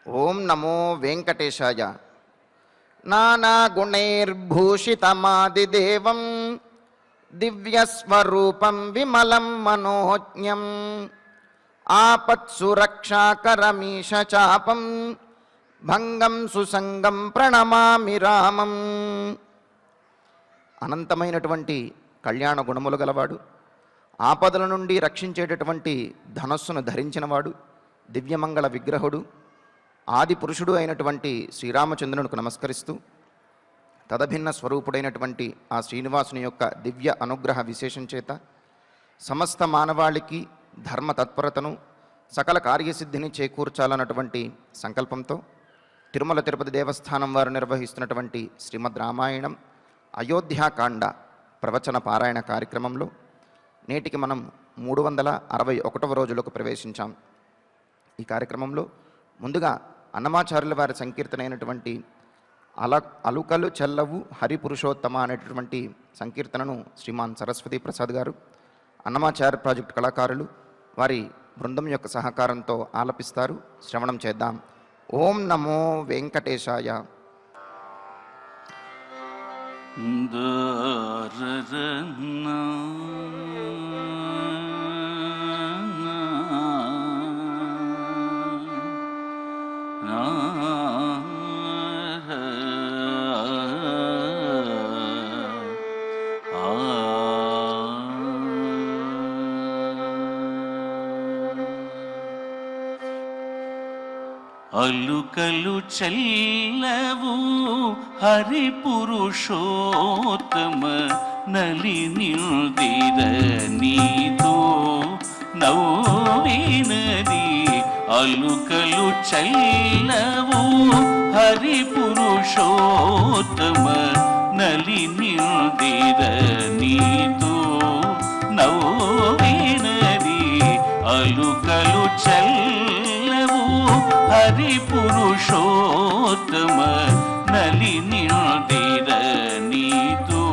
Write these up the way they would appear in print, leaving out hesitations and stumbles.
ఓం నమో వెంకటేశాయ. నానాగుణైర్భూషితమాదిదేవం దివ్యస్వరూపం విమలం మనోజ్ఞం ఆపత్సురక్షాకరమీశ చాపం భంగం సుసంగం ప్రణమామి రామం. అనంతమైనటువంటి కళ్యాణ గుణములు గలవాడు, ఆపదల నుండి రక్షించేటటువంటి ధనస్సును ధరించినవాడు, దివ్యమంగళ విగ్రహుడు, ఆది పురుషుడు అయినటువంటి శ్రీరామచంద్రునికి నమస్కరిస్తూ తదభిన్న స్వరూపుడైనటువంటి ఆ శ్రీనివాసుని యొక్క దివ్య అనుగ్రహ విశేషం చేత సమస్త మానవాళికి ధర్మ తత్పరతను సకల కార్యసిద్ధిని చేకూర్చాలన్నటువంటి సంకల్పంతో తిరుమల తిరుపతి దేవస్థానం వారు నిర్వహిస్తున్నటువంటి శ్రీమద్ రామాయణం అయోధ్యాకాండ ప్రవచన పారాయణ కార్యక్రమంలో నేటికి మనం 361వ రోజులకు ప్రవేశించాం. ఈ కార్యక్రమంలో ముందుగా అన్నమాచార్యుల వారి సంకీర్తనైనటువంటి అలుకలు చెల్లవు హరిపురుషోత్తమ అనేటటువంటి సంకీర్తనను శ్రీమాన్ సరస్వతి ప్రసాద్ గారు, అన్నమాచార్య ప్రాజెక్టు కళాకారులు వారి బృందం యొక్క సహకారంతో ఆలపిస్తారు. శ్రవణం చేద్దాం. ఓం నమో వెంకటేశాయ. అలుకలు చెల్లవు హరి పురుషోత్తమ నలినిల్దిర నీతో నవ్వినది. అలుకలు చెల్లవు హరి పురుషోత్తమ నలినిల్దిర నీతో నవ్వినది. అలుకలు చెల్లవు హరి పురుషోత్తమ నలినిల్దిర నీతో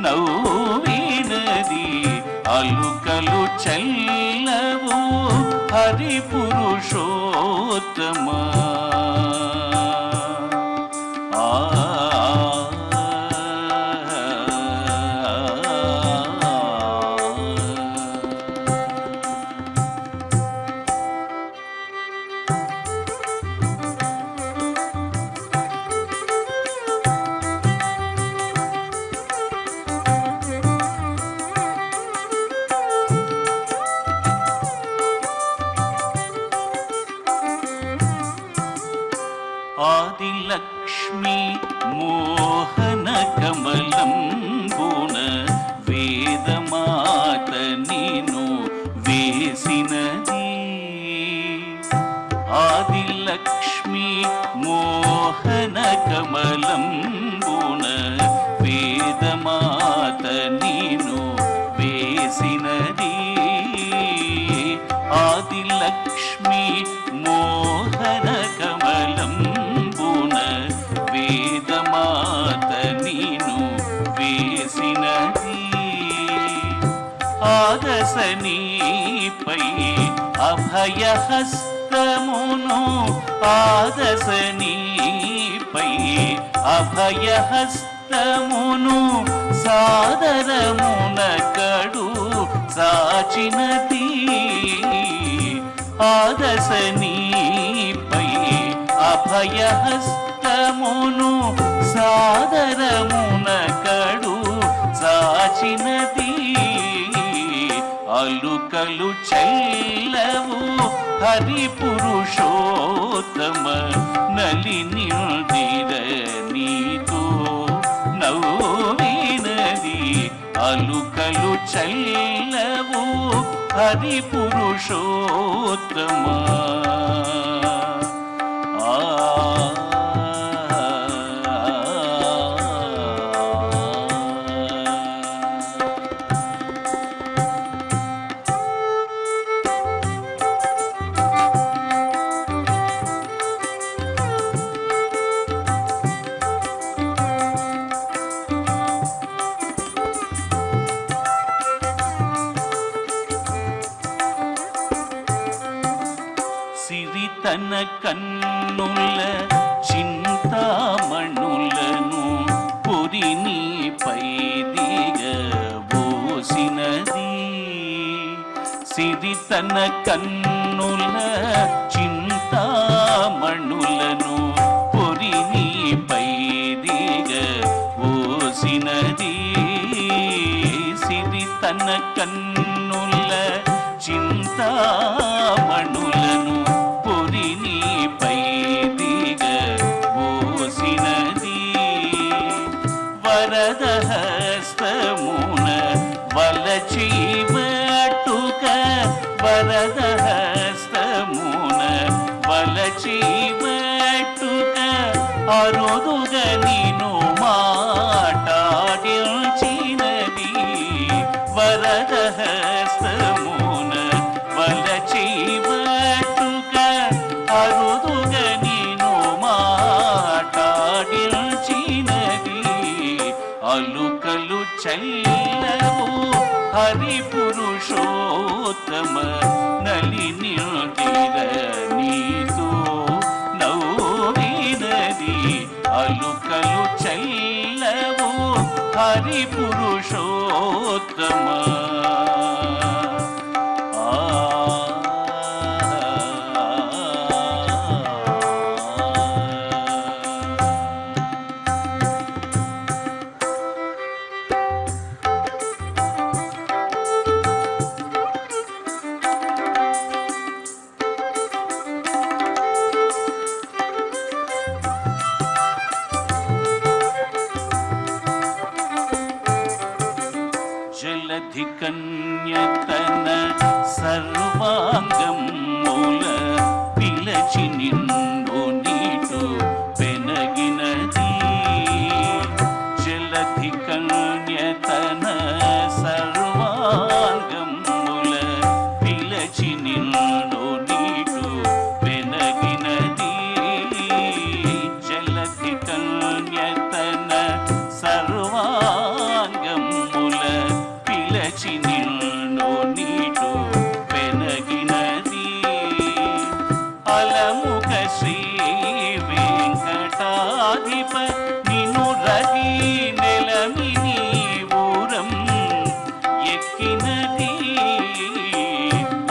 నవ్వినది. అలుకలు చెల్లవు హరి పురుషోత్తమ. ఆదిలక్ష్మి మోహన కమలంబున వేదమాత నిను వేసినది. ఆదిలక్ష్మి మోహన కమలంబున వేదమాత నిను వేసినది. ఆదిలక్ష్మి మోహన కమలం వేదమాత నీను వేసినది. ఆదశనీపై అభయహస్తమును ఆదశనీపై అభయహస్తమును సాదరమున కడు సాచినది. ఆదశనీపై అభయహస్తమును సాదరమున కడు సాచినది. అలుకలు చెల్లవు హరి పురుషోత్తమ నలినిల్దిర నీతో నవ్వినది. అలుకలు చెల్లవు హరి పురుషోత్తమ. సిరి తన కన్నుల చింతామణులను పురినిపై దిగబోసినది. సిరి తన కన్నుల చింతామణులను పురినిపై దిగబోసినది. సిరి తన కన్నుల చింతామణులను పురినిపై దిగబోసినది. వరద హస్తమున వలచివట్టుక వరద హస్తమున వలచివట్టుక అరుదుగ నిను మాటాడిల్చినది. వరద హస్తమున వలచివట్టుక అరుదుగ నిను మాటాడిల్చినది. అలుకలు చల్లవు హరి పురుషోత్తమ నలినిల్దిర నీతో నవ్వినది. అలుకలు చల్లవు హరి పురుషోత్తమ. జలధి కన్యతన సర్వాంగముల పిలచి నిన్ను నీటు పెనగినది. జలధి కన్యతన సర్వాంగముల పిలచి నిన్ను నీటు పెనగినది. జలధి కన్యతన సర్వాంగముల పిలచి నిన్ను నీటు పెనగినది. అలముఖ శ్రీ వెంకటాధిప నిను రగి నెలమిని ఊరం ఎక్కినది.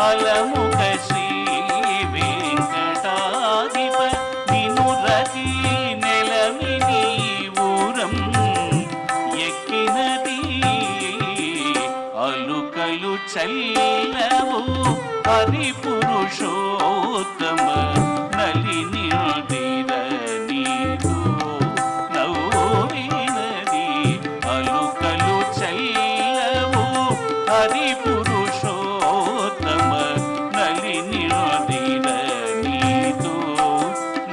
అలముఖ శ్రీ వెంకటాధిప నిను రగి నెలమిని ఊరం ఎక్కినది. అలుకలు చల్లవు హరి పురుషోత్తమ నలినిల్దిర నీతో నవ్వినది. అలుకలు చల్లవు హరి పురుషోత్తమ నలినిల్దిర నీతో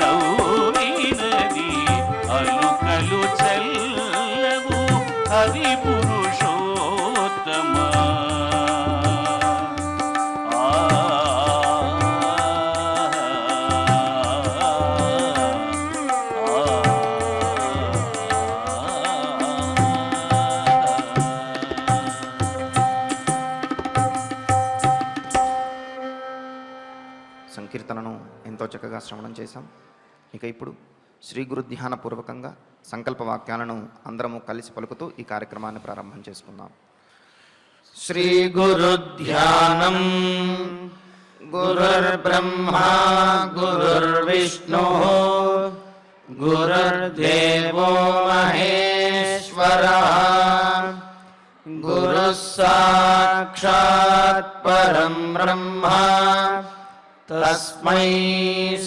నవ్వినది. అలుకలు చల్లవు హరి పురుషోత్తమ. సంకీర్తనను ఎంతో చక్కగా శ్రవణం చేశాం. ఇక ఇప్పుడు శ్రీ గురు ధ్యానపూర్వకంగా సంకల్ప వాక్యాలను అందరము కలిసి పలుకుతూ ఈ కార్యక్రమాన్ని ప్రారంభం చేసుకుందాం. శ్రీ గురు ధ్యానం. గురుర్బ్రహ్మా గురుర్విష్ణు గురుర్దేవో మహేశ్వరః. గురుః సాక్షాత్ పరం బ్రహ్మ తస్మై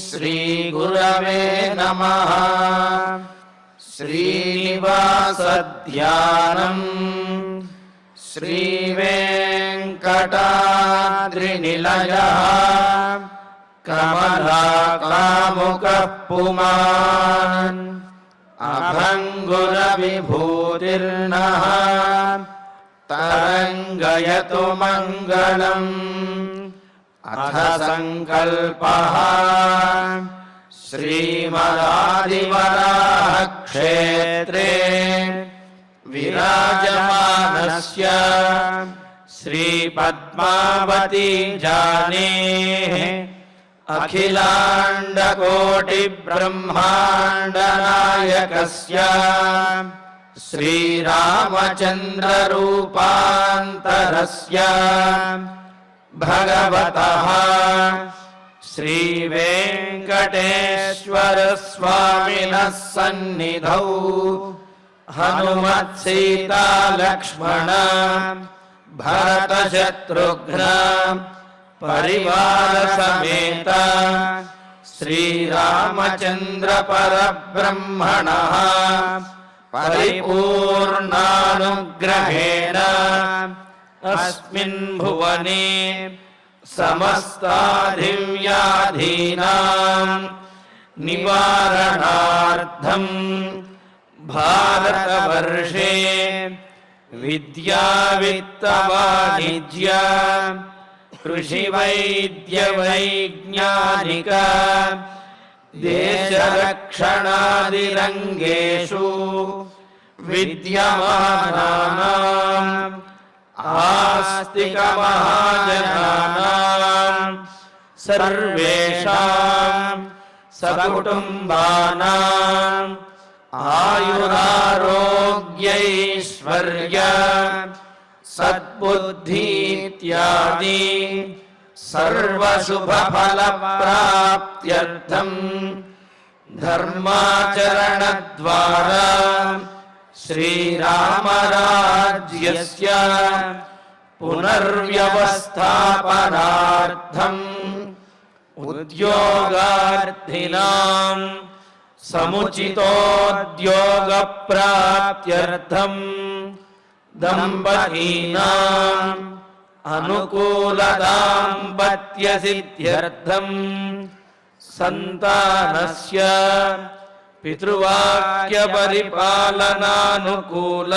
శ్రీ గురవే నమః. శ్రీనివాస ధ్యానం. శ్రీ వెంకటాద్రినిలయః కమలాకాముకః పుమాన్ అభంగుర విభూతిర్నః తరంగయతు మంగళం. అథ సంకల్పః శ్రీమదాదివరాహ క్షేత్రే విరాజమానస్య శ్రీ పద్మావతి జానేః अखिलाण्डकोटिब्रह्माण्डनायकस्य श्रीरामचन्द्ररूपान्तरस्य भगवतः श्रीवेङ्कटेश्वरस्वामिनः सन्निधौ हनुमत्सीतालक्ष्मण भरतशत्रुघ्न परिवार समेत श्रीरामचन्द्र परब्रह्मणः परिपूर्णानुग्रहेण अस्मिन् भुवने समस्ताधिव्याधीनां निवारणार्थं भारतवर्षे विद्यावित्तवाणिज्य कृषिवैद्यवैज्ञानिक देशरक्षणादिरङ्गेषु विद्यमानानाम् आस्तिकमहाजनानां सर्वेषां सकुटुम्बानाम् आयुरारोग्यैश्वर्य सद्बुद्धि इत्यादि सर्वशुभफलप्राप्त्यर्थं धर्माचरणद्वारा श्रीरामराज्यस्य पुनर्व्यवस्थापनार्थम् उद्योगार्थिनां समुचितोद्योगप्राप्त्यर्थं दम्पतीनाम् अनुकूलदाम्पत्यसिद्ध्यर्थं सन्तानस्य पितृवाक्यपरिपालनानुकूल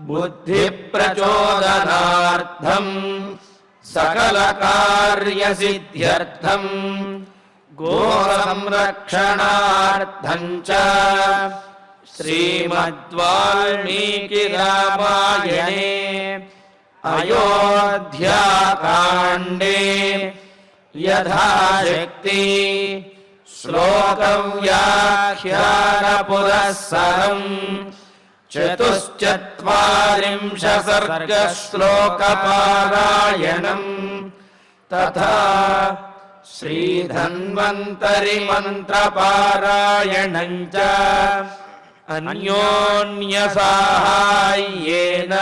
बुद्धिप्रचोदनार्थं सकलकार्यसिद्ध्यर्थं गोसंरक्षणार्थं च श्रीमद्वाल्मीकिरामायणे अयोध्याकाण्डे यथाशक्ति श्लोकव्याख्यानपुरःसरं 44 सर्गश्लोकपारायणं तथा श्रीधन्वन्तरि मन्त्रपारायणं च अन्योन्यसाहाय्येन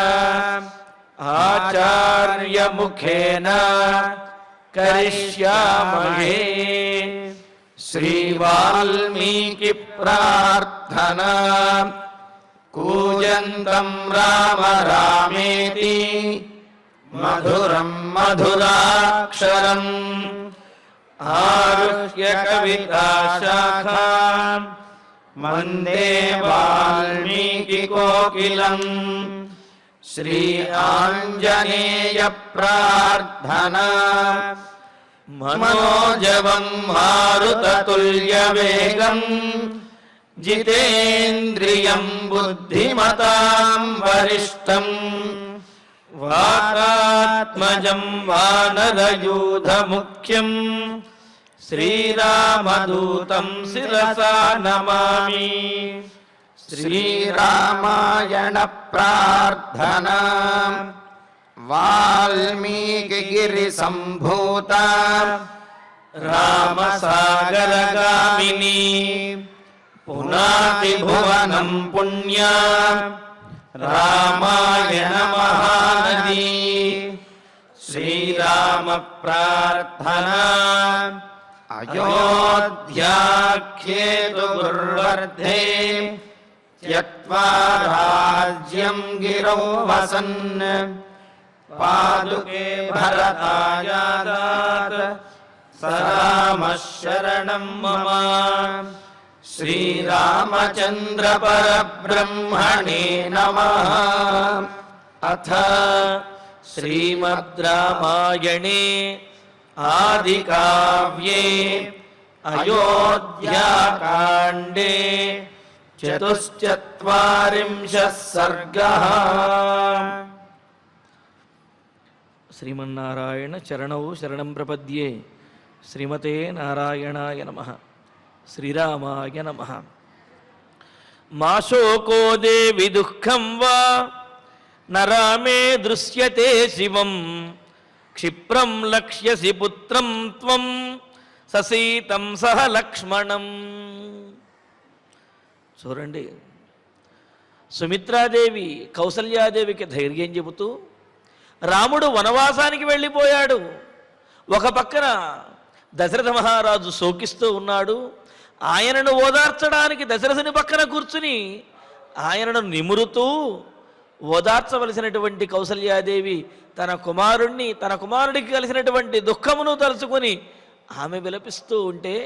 आचार्यमुखेन करिष्यामहे। श्रीवाल्मीकि प्रार्थना। कूजन्तं राम रामेति मधुरं मधुराक्षरम् आरुह्य कविताशाखां वन्दे वाल्मीकिकोकिलम्। श्री आञ्जनेय प्रार्थना। मनोजवं मारुततुल्यवेगं जितेन्द्रियं बुद्धिमतां वरिष्ठं वातात्मजं वानरयूथमुख्यं श्रीरामदूतं शिरसा नमामि। श्रीरामायण प्रार्थना। वाल्मीकिगिरिसम्भूता रामसागरगामिनी पुनातिभुवनं पुण्या रामायण महानदी। श्रीराम प्रार्थना। अयोध्याख्येतु गुर्वर्धे त्यक्त्वा राज्यं गिरौ वसन् पादुके भरतायादात् स रामः शरणं मम। श्रीरामचन्द्र परब्रह्मणे नमः। अथ श्रीमद् रामायणे आदिकाव्ये अयोध्याकाण्डे 44 सर्गः। శ్రీమన్నారాయణ చరణౌ శరణం ప్రపద్యే. శ్రీమతే నారాయణాయ నమః. శ్రీరామాయ నమః. మా శోకో దేవి దుఃఖం వా నరామే దృశ్యతే శివం క్షిప్రం లక్ష్యసి పుత్రం త్వం ససీతం సహ లక్ష్మణం. చూడండి, సుమిత్రాదేవి కౌసల్యాదేవికి ధైర్యం చెబుతూ రాముడు వనవాసానికి వెళ్ళిపోయాడు. ఒక పక్కన దశరథ మహారాజు శోకిస్తూ ఉన్నాడు. ఆయనను ఓదార్చడానికి దశరథుని పక్కన కూర్చుని ఆయనను నిమురుతూ ఓదార్చవలసినటువంటి కౌసల్యాదేవి తన కుమారుడికి కలిసినటువంటి దుఃఖమును తలుచుకొని ఆమె విలపిస్తూ ఉంటే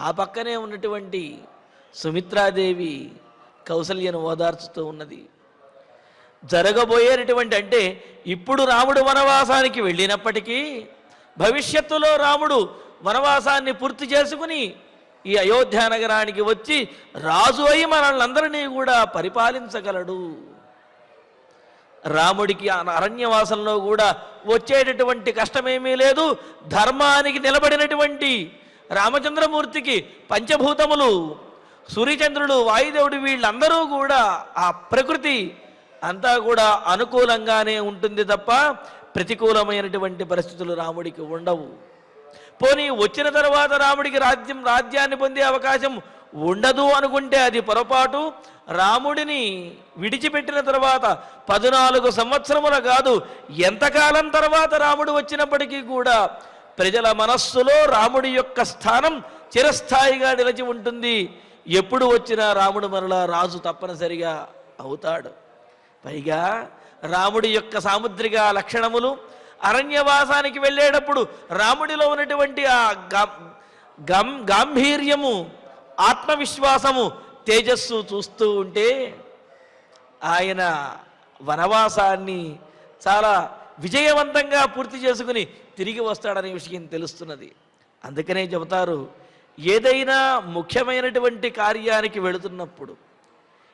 ఆ పక్కనే ఉన్నటువంటి సుమిత్రాదేవి కౌసల్యను ఓదార్చుతూ ఉన్నది. జరగబోయేటటువంటి అంటే ఇప్పుడు రాముడు వనవాసానికి వెళ్ళినప్పటికీ భవిష్యత్తులో రాముడు వనవాసాన్ని పూర్తి చేసుకుని ఈ అయోధ్య నగరానికి వచ్చి రాజు అయి మనల్నందరినీ కూడా పరిపాలించగలడు. రాముడికి అరణ్యవాసంలో కూడా వచ్చేటటువంటి కష్టమేమీ లేదు. ధర్మానికి నిలబడినటువంటి రామచంద్రమూర్తికి పంచభూతములు, సూర్యచంద్రుడు, వాయుదేవుడు వీళ్ళందరూ కూడా ఆ ప్రకృతి అంతా కూడా అనుకూలంగానే ఉంటుంది తప్ప ప్రతికూలమైనటువంటి పరిస్థితులు రాముడికి ఉండవు. పోనీ వచ్చిన తర్వాత రాముడికి రాజ్యాన్ని పొందే అవకాశం ఉండదు అనుకుంటే అది పొరపాటు. రాముడిని విడిచిపెట్టిన తర్వాత 14 సంవత్సరముల కాదు, ఎంతకాలం తర్వాత రాముడు వచ్చినప్పటికీ కూడా ప్రజల మనస్సులో రాముడి యొక్క స్థానం చిరస్థాయిగా నిలిచి ఉంటుంది. ఎప్పుడు వచ్చినా రాముడు మరలా రాజు తప్పనిసరిగా అవుతాడు. పైగా రాముడి యొక్క సాముద్రిక లక్షణములు, అరణ్యవాసానికి వెళ్ళేటప్పుడు రాముడిలో ఉన్నటువంటి ఆ గాంభీర్యము, ఆత్మవిశ్వాసము, తేజస్సు చూస్తూ ఉంటే ఆయన వనవాసాన్ని చాలా విజయవంతంగా పూర్తి చేసుకుని తిరిగి వస్తాడనే విషయం తెలుస్తున్నది. అందుకనే చెబుతారు, ఏదైనా ముఖ్యమైనటువంటి కార్యానికి వెళుతున్నప్పుడు,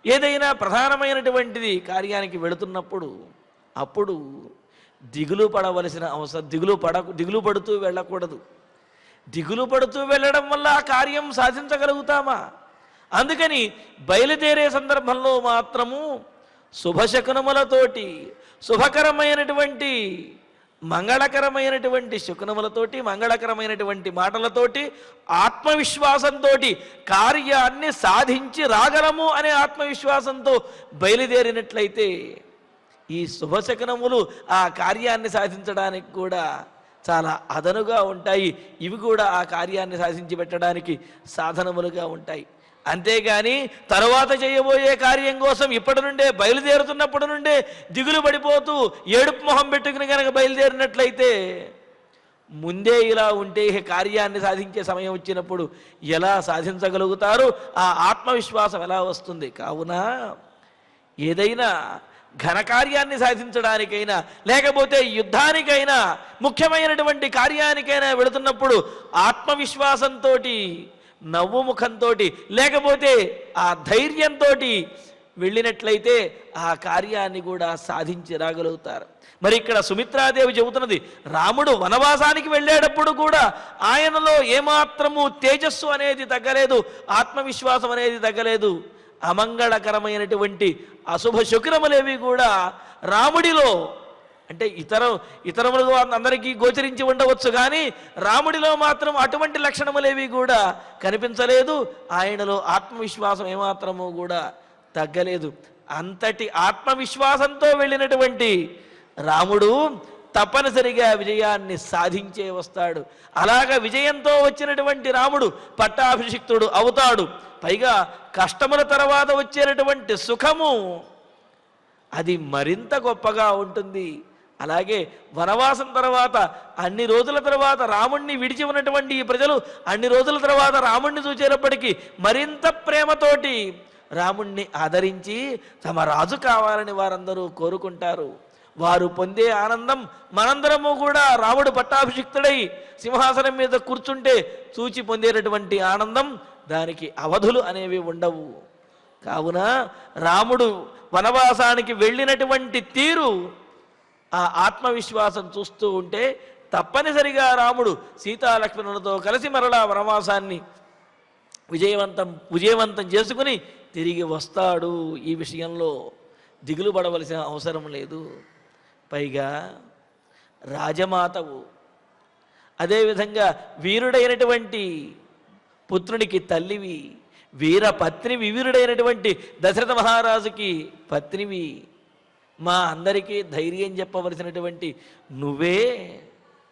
ఏదైనా ప్రధానమైనటువంటిది కార్యానికి వెళుతున్నప్పుడు అప్పుడు దిగులు పడవలసిన అవసరం, దిగులు పడుతూ వెళ్ళకూడదు. దిగులు పడుతూ వెళ్ళడం వల్ల ఆ కార్యం సాధించగలుగుతామా? అందుకని బయలుదేరే సందర్భంలో మాత్రము శుభశకునములతోటి, శుభకరమైనటువంటి మంగళకరమైనటువంటి శకునములతోటి, మంగళకరమైనటువంటి మాటలతోటి, ఆత్మవిశ్వాసంతో కార్యాన్ని సాధించి రాగలము అనే ఆత్మవిశ్వాసంతో బయలుదేరినట్లయితే ఈ శుభశకునములు ఆ కార్యాన్ని సాధించడానికి కూడా చాలా అదనుగా ఉంటాయి. ఇవి కూడా ఆ కార్యాన్ని సాధించి పెట్టడానికి సాధనములుగా ఉంటాయి. అంతేగాని తరువాత చేయబోయే కార్యం కోసం ఇప్పటి నుండే, బయలుదేరుతున్నప్పటి నుండే దిగులు పడిపోతూ ఏడుపు మొహం పెట్టుకుని కనుక బయలుదేరినట్లయితే ముందే ఇలా ఉంటే కార్యాన్ని సాధించే సమయం వచ్చినప్పుడు ఎలా సాధించగలుగుతారు? ఆ ఆత్మవిశ్వాసం ఎలా వస్తుంది? కావున ఏదైనా ఘనకార్యాన్ని సాధించడానికైనా, లేకపోతే యుద్ధానికైనా, ముఖ్యమైనటువంటి కార్యానికైనా వెళుతున్నప్పుడు ఆత్మవిశ్వాసంతో, నవ్వు ముఖంతో, లేకపోతే ఆ ధైర్యంతో వెళ్ళినట్లయితే ఆ కార్యాన్ని కూడా సాధించి రాగలుగుతారు. మరి ఇక్కడ సుమిత్రాదేవి చెబుతున్నది, రాముడు వనవాసానికి వెళ్ళేటప్పుడు కూడా ఆయనలో ఏమాత్రము తేజస్సు అనేది తగ్గలేదు, ఆత్మవిశ్వాసం అనేది తగ్గలేదు. అమంగళకరమైనటువంటి అశుభ శకునములేవి కూడా రాముడిలో, అంటే ఇతరములు అందరికీ గోచరించి ఉండవచ్చు, కానీ రాముడిలో మాత్రం అటువంటి లక్షణములేవి కూడా కనిపించలేదు. ఆయనలో ఆత్మవిశ్వాసం ఏమాత్రము కూడా తగ్గలేదు. అంతటి ఆత్మవిశ్వాసంతో వెళ్ళినటువంటి రాముడు తప్పనిసరిగా విజయాన్ని సాధించే వస్తాడు. అలాగా విజయంతో వచ్చినటువంటి రాముడు పట్టాభిషిక్తుడు అవుతాడు. పైగా కష్టముల తర్వాత వచ్చేటటువంటి సుఖము అది మరింత గొప్పగా ఉంటుంది. అలాగే వనవాసం తర్వాత అన్ని రోజుల తర్వాత రాముణ్ణి విడిచి ఉన్నటువంటి ఈ ప్రజలు అన్ని రోజుల తర్వాత రాముణ్ణి చూసేటప్పటికీ మరింత ప్రేమతోటి రాముణ్ణి ఆదరించి తమ రాజు కావాలని వారందరూ కోరుకుంటారు. వారు పొందే ఆనందం మనందరము కూడా రాముడు పట్టాభిషిక్తుడై సింహాసనం మీద కూర్చుంటే చూచి పొందేటటువంటి ఆనందం, దానికి అవధులు అనేవి ఉండవు. కావున రాముడు వనవాసానికి వెళ్ళినటువంటి తీరు, ఆ ఆత్మవిశ్వాసం చూస్తూ ఉంటే తప్పనిసరిగా రాముడు సీతాలక్ష్మణులతో కలిసి మరలా వనవాసాన్ని విజయవంతం చేసుకుని తిరిగి వస్తాడు. ఈ విషయంలో దిగులు పడవలసిన అవసరం లేదు. పైగా రాజమాతవు, అదేవిధంగా వీరుడైనటువంటి పుత్రునికి తల్లివి, వీరపత్నివి, వీరుడైనటువంటి దశరథ మహారాజుకి పత్నివి, మా అందరికీ ధైర్యం చెప్పవలసినటువంటి నువ్వే,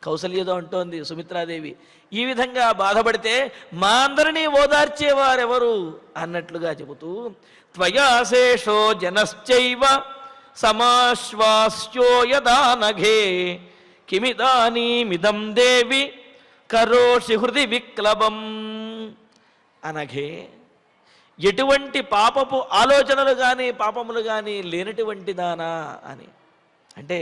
కౌసల్యతో అంటోంది సుమిత్రాదేవి, ఈ విధంగా బాధపడితే మా అందరినీ ఓదార్చేవారెవరు అన్నట్లుగా చెబుతూ, త్వయాశేషో జనశ్చైవ సమాశ్వాస్యో యదా నఘే కిమిదానీమిదం దేవి కరోషి హృది విక్లబం. అనఘే, ఎటువంటి పాపపు ఆలోచనలు కానీ పాపములు కానీ లేనటువంటి దానా అని. అంటే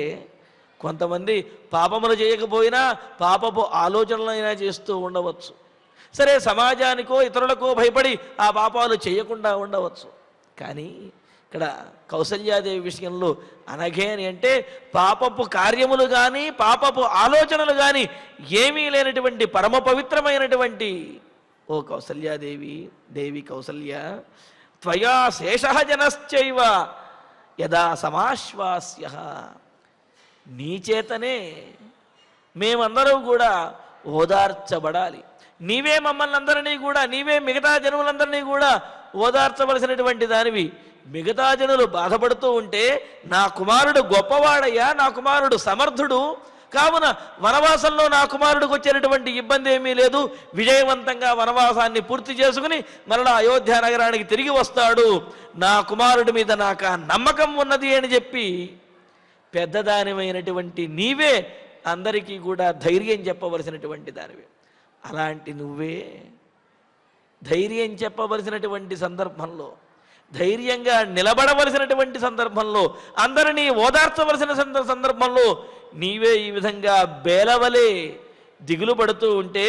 కొంతమంది పాపములు చేయకపోయినా పాపపు ఆలోచనలైనా చేస్తూ ఉండవచ్చు. సరే, సమాజానికో ఇతరులకో భయపడి ఆ పాపాలు చేయకుండా ఉండవచ్చు. కానీ ఇక్కడ కౌసల్యాదేవి విషయంలో అనఘే అని అంటే పాపపు కార్యములు కానీ పాపపు ఆలోచనలు కానీ ఏమీ లేనటువంటి పరమ పవిత్రమైనటువంటి ఓ కౌసల్యాదేవి, దేవి కౌసల్య, త్వయా శేషః జనశ్చైవ యదా సమాశ్వాస్య, నీ చేతనే మేమందరూ కూడా ఓదార్చబడాలి. నీవే మమ్మల్ని అందరినీ కూడా, నీవే మిగతా జనులందరినీ కూడా ఓదార్చవలసినటువంటి దానివి. మిగతా జనులు బాధపడుతూ ఉంటే నా కుమారుడు గొప్పవాడయ్యా, నా కుమారుడు సమర్థుడు, కావున వనవాసంలో నా కుమారుడికి వచ్చేటటువంటి ఇబ్బంది ఏమీ లేదు, విజయవంతంగా వనవాసాన్ని పూర్తి చేసుకుని మరలా అయోధ్య నగరానికి తిరిగి వస్తాడు, నా కుమారుడి మీద నాకు ఆ నమ్మకం ఉన్నది అని చెప్పి పెద్దదానివైనటువంటి నీవే అందరికీ కూడా ధైర్యం చెప్పవలసినటువంటి దానివి. అలాంటి నువ్వే ధైర్యం చెప్పవలసినటువంటి సందర్భంలో, ధైర్యంగా నిలబడవలసినటువంటి సందర్భంలో, అందరినీ ఓదార్చవలసిన సందర్భంలో నీవే ఈ విధంగా బేలవలే దిగులు పడుతూ ఉంటే,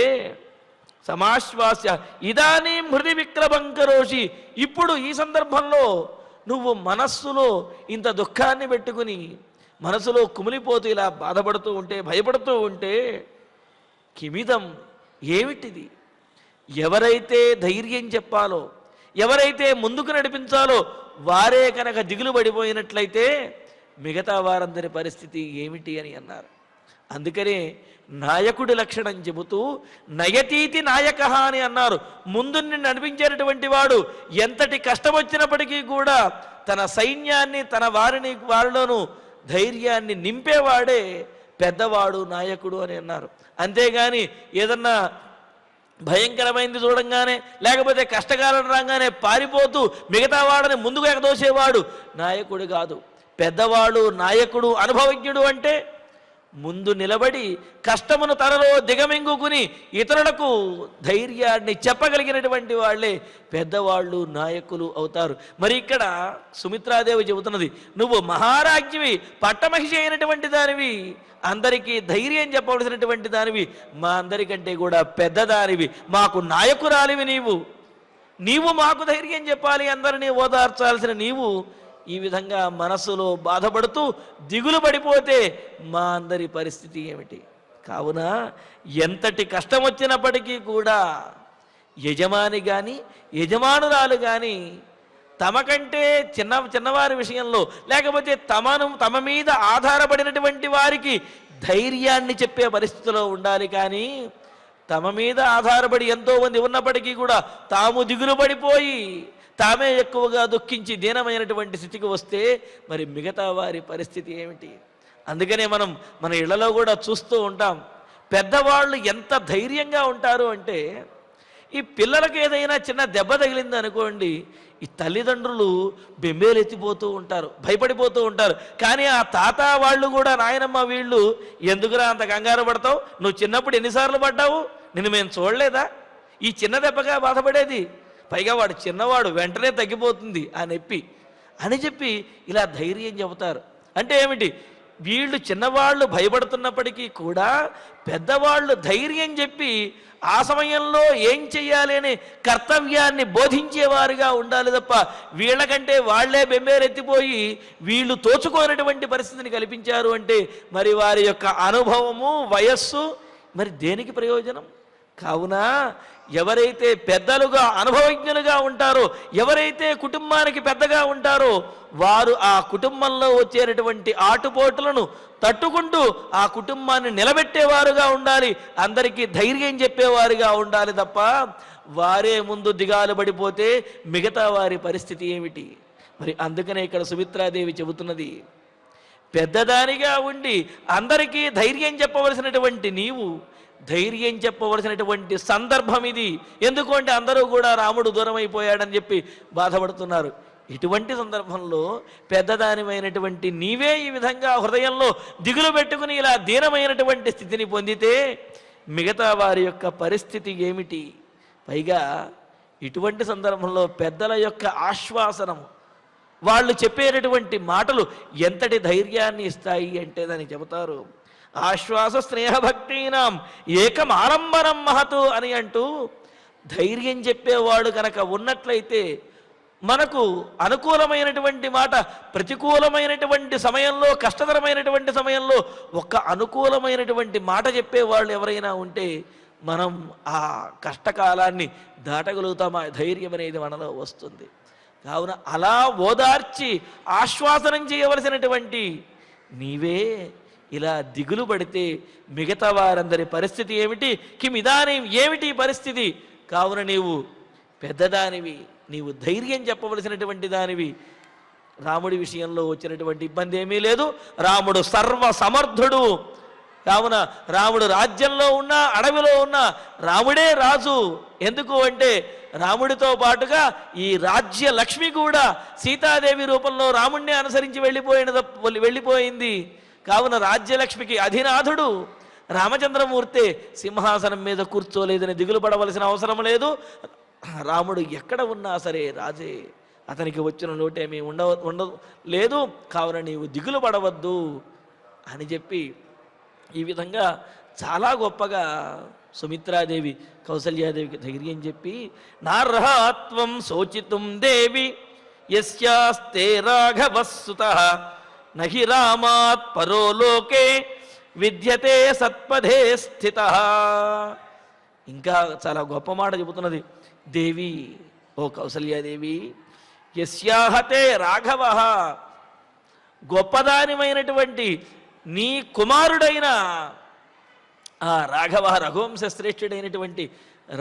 సమాశ్వాస్య ఇదానీం హృది విక్లబంకరోషి, ఇప్పుడు ఈ సందర్భంలో నువ్వు మనస్సులో ఇంత దుఃఖాన్ని పెట్టుకుని మనసులో కుమిలిపోతూ ఇలా బాధపడుతూ ఉంటే, భయపడుతూ ఉంటే, కిమిదం, ఏమిటిది? ఎవరైతే ధైర్యం చెప్పాలో, ఎవరైతే ముందుకు నడిపించాలో వారే కనుక దిగులు పడిపోయినట్లయితే మిగతా వారందరి పరిస్థితి ఏమిటి అని అన్నారు. అందుకనే నాయకుడి లక్షణం చెబుతూ నయతీతి నాయక అని అన్నారు. ముందు నడిపించేటటువంటి వాడు ఎంతటి కష్టం వచ్చినప్పటికీ కూడా తన సైన్యాన్ని, తన వారిలోనూ ధైర్యాన్ని నింపేవాడే పెద్దవాడు, నాయకుడు అని అన్నారు. అంతేగాని ఏదన్నా భయంకరమైంది చూడంగానే, లేకపోతే కష్టకాలం రాగానే పారిపోతూ మిగతా వాడిని ముందుకు ఎగదోసేవాడు నాయకుడు కాదు. పెద్దవాడు, నాయకుడు, అనుభవజ్ఞుడు అంటే ముందు నిలబడి కష్టమును తనలో దిగమింగుకుని ఇతరులకు ధైర్యాన్ని చెప్పగలిగినటువంటి వాళ్ళే పెద్దవాళ్ళు, నాయకులు అవుతారు. మరి ఇక్కడ సుమిత్రాదేవి చెబుతున్నది, నువ్వు మహారాజ్ఞివి, పట్టమహిషి అయినటువంటి దానివి, అందరికీ ధైర్యం చెప్పవలసినటువంటి దానివి, మా అందరికంటే కూడా పెద్దదానివి, మాకు నాయకురాలివి నీవు మాకు ధైర్యం చెప్పాలి, అందరినీ ఓదార్చాల్సిన నీవు ఈ విధంగా మనస్సులో బాధపడుతూ దిగులు పడిపోతే మా అందరి పరిస్థితి ఏమిటి? కావున ఎంతటి కష్టం వచ్చినప్పటికీ కూడా యజమాని కానీ యజమానురాలు కానీ తమకంటే చిన్నవారి విషయంలో, లేకపోతే తమ మీద ఆధారపడినటువంటి వారికి ధైర్యాన్ని చెప్పే పరిస్థితిలో ఉండాలి. కానీ తమ మీద ఆధారపడి ఎంతోమంది ఉన్నప్పటికీ కూడా తాము దిగులు పడిపోయి తామే ఎక్కువగా దుఃఖించి దీనమైనటువంటి స్థితికి వస్తే మరి మిగతా వారి పరిస్థితి ఏమిటి? అందుకనే మనం మన ఇళ్లలో కూడా చూస్తూ ఉంటాం, పెద్దవాళ్ళు ఎంత ధైర్యంగా ఉంటారు అంటే, ఈ పిల్లలకు ఏదైనా చిన్న దెబ్బ తగిలింది అనుకోండి, ఈ తల్లిదండ్రులు బెంబేలెత్తిపోతూ ఉంటారు, భయపడిపోతూ ఉంటారు. కానీ ఆ తాత వాళ్ళు కూడా, నాయనమ్మ వీళ్ళు, ఎందుకురా అంత కంగారు పడతావు, నువ్వు చిన్నప్పుడు ఎన్నిసార్లు పడ్డావు, నిన్ను మేము చూడలేదా, ఈ చిన్న దెబ్బగా బాధపడేది, పైగా వాడు చిన్నవాడు, వెంటనే తగ్గిపోతుంది ఆ నొప్పి అని చెప్పి ఇలా ధైర్యం చెబుతారు. అంటే ఏమిటి? వీళ్ళు చిన్నవాళ్ళు భయపడుతున్నప్పటికీ కూడా పెద్దవాళ్ళు ధైర్యం చెప్పి ఆ సమయంలో ఏం చెయ్యాలి అనే కర్తవ్యాన్ని బోధించేవారుగా ఉండాలి తప్ప వీళ్ళకంటే వాళ్లే బెంబేరెత్తిపోయి వీళ్ళు తోచుకోనటువంటి పరిస్థితిని కల్పించారు అంటే మరి వారి యొక్క అనుభవము వయస్సు మరి దేనికి ప్రయోజనం? కావున ఎవరైతే పెద్దలుగా అనుభవజ్ఞులుగా ఉంటారో, ఎవరైతే కుటుంబానికి పెద్దగా ఉంటారో వారు ఆ కుటుంబంలో వచ్చేటటువంటి ఆటుపోటులను తట్టుకుంటూ ఆ కుటుంబాన్ని నిలబెట్టేవారుగా ఉండాలి, అందరికీ ధైర్యం చెప్పేవారుగా ఉండాలి తప్ప వారే ముందు దిగాలు పడిపోతే మిగతా వారి పరిస్థితి ఏమిటి? మరి అందుకనే ఇక్కడ సుమిత్రాదేవి చెబుతున్నది, పెద్దదానిగా ఉండి అందరికీ ధైర్యం చెప్పవలసినటువంటి నీవు ధైర్యం చెప్పవలసినటువంటి సందర్భం ఇది. ఎందుకంటే అందరూ కూడా రాముడు దూరం అయిపోయాడని చెప్పి బాధపడుతున్నారు. ఇటువంటి సందర్భంలో పెద్దదానిమైనటువంటి నీవే ఈ విధంగా హృదయంలో దిగులు పెట్టుకుని ఇలా దీనమైనటువంటి స్థితిని పొందితే మిగతా వారి యొక్క పరిస్థితి ఏమిటి? పైగా ఇటువంటి సందర్భంలో పెద్దల యొక్క ఆశ్వాసనము, వాళ్ళు చెప్పేటటువంటి మాటలు ఎంతటి ధైర్యాన్ని ఇస్తాయి అంటే దానికి చెబుతారు, ఆశ్వాస స్నేహభక్తినాం ఏకం ఆలంబనం మహతు అని అంటూ ధైర్యం చెప్పేవాడు కనుక ఉన్నట్లయితే మనకు అనుకూలమైనటువంటి మాట ప్రతికూలమైనటువంటి సమయంలో, కష్టతరమైనటువంటి సమయంలో ఒక్క అనుకూలమైనటువంటి మాట చెప్పేవాళ్ళు ఎవరైనా ఉంటే మనం ఆ కష్టకాలాన్ని దాటగలుగుతాం, ఆ ధైర్యం అనేది మనలో వస్తుంది. కావున అలా ఓదార్చి ఆశ్వాసనం చేయవలసినటువంటి నీవే ఇలా దిగులు పడితే మిగతా వారందరి పరిస్థితి ఏమిటి? కిమిదాని ఏమిటి పరిస్థితి? కావున నీవు పెద్దదానివి, నీవు ధైర్యం చెప్పవలసినటువంటి దానివి. రాముడి విషయంలో వచ్చినటువంటి ఇబ్బంది ఏమీ లేదు. రాముడు సర్వ సమర్థుడు. కావున రాముడు రాజ్యంలో ఉన్నా అడవిలో ఉన్నా రాముడే రాజు. ఎందుకు అంటే రాముడితో పాటుగా ఈ రాజ్య లక్ష్మి కూడా సీతాదేవి రూపంలో రాముడిని అనుసరించి వెళ్ళిపోయింది. కావున రాజ్యలక్ష్మికి అధినాథుడు రామచంద్రమూర్తి సింహాసనం మీద కూర్చోలేదని దిగులు పడవలసిన అవసరం లేదు. రాముడు ఎక్కడ ఉన్నా సరే రాజే, అతనికి వచ్చిన లోటేమీ ఉండదు లేదు. కావున నీవు దిగులు పడవద్దు అని చెప్పి ఈ విధంగా చాలా గొప్పగా సుమిత్రాదేవి కౌసల్యాదేవికి ధైర్యం చెప్పి, నార్హత్వం శోచితుం దేవి యస్యాస్తే రాఘవస్సుతః నహి రామాత్ పరోలోకే విద్యతే సత్పథే స్థితః. ఇంకా చాలా గొప్ప మాట చెబుతున్నది దేవి, ఓ కౌసల్యాదేవి, యస్యాహతే రాఘవః, గొప్పదానిమైనటువంటి నీ కుమారుడైన ఆ రాఘవ రఘువంశ శ్రేష్ఠుడైనటువంటి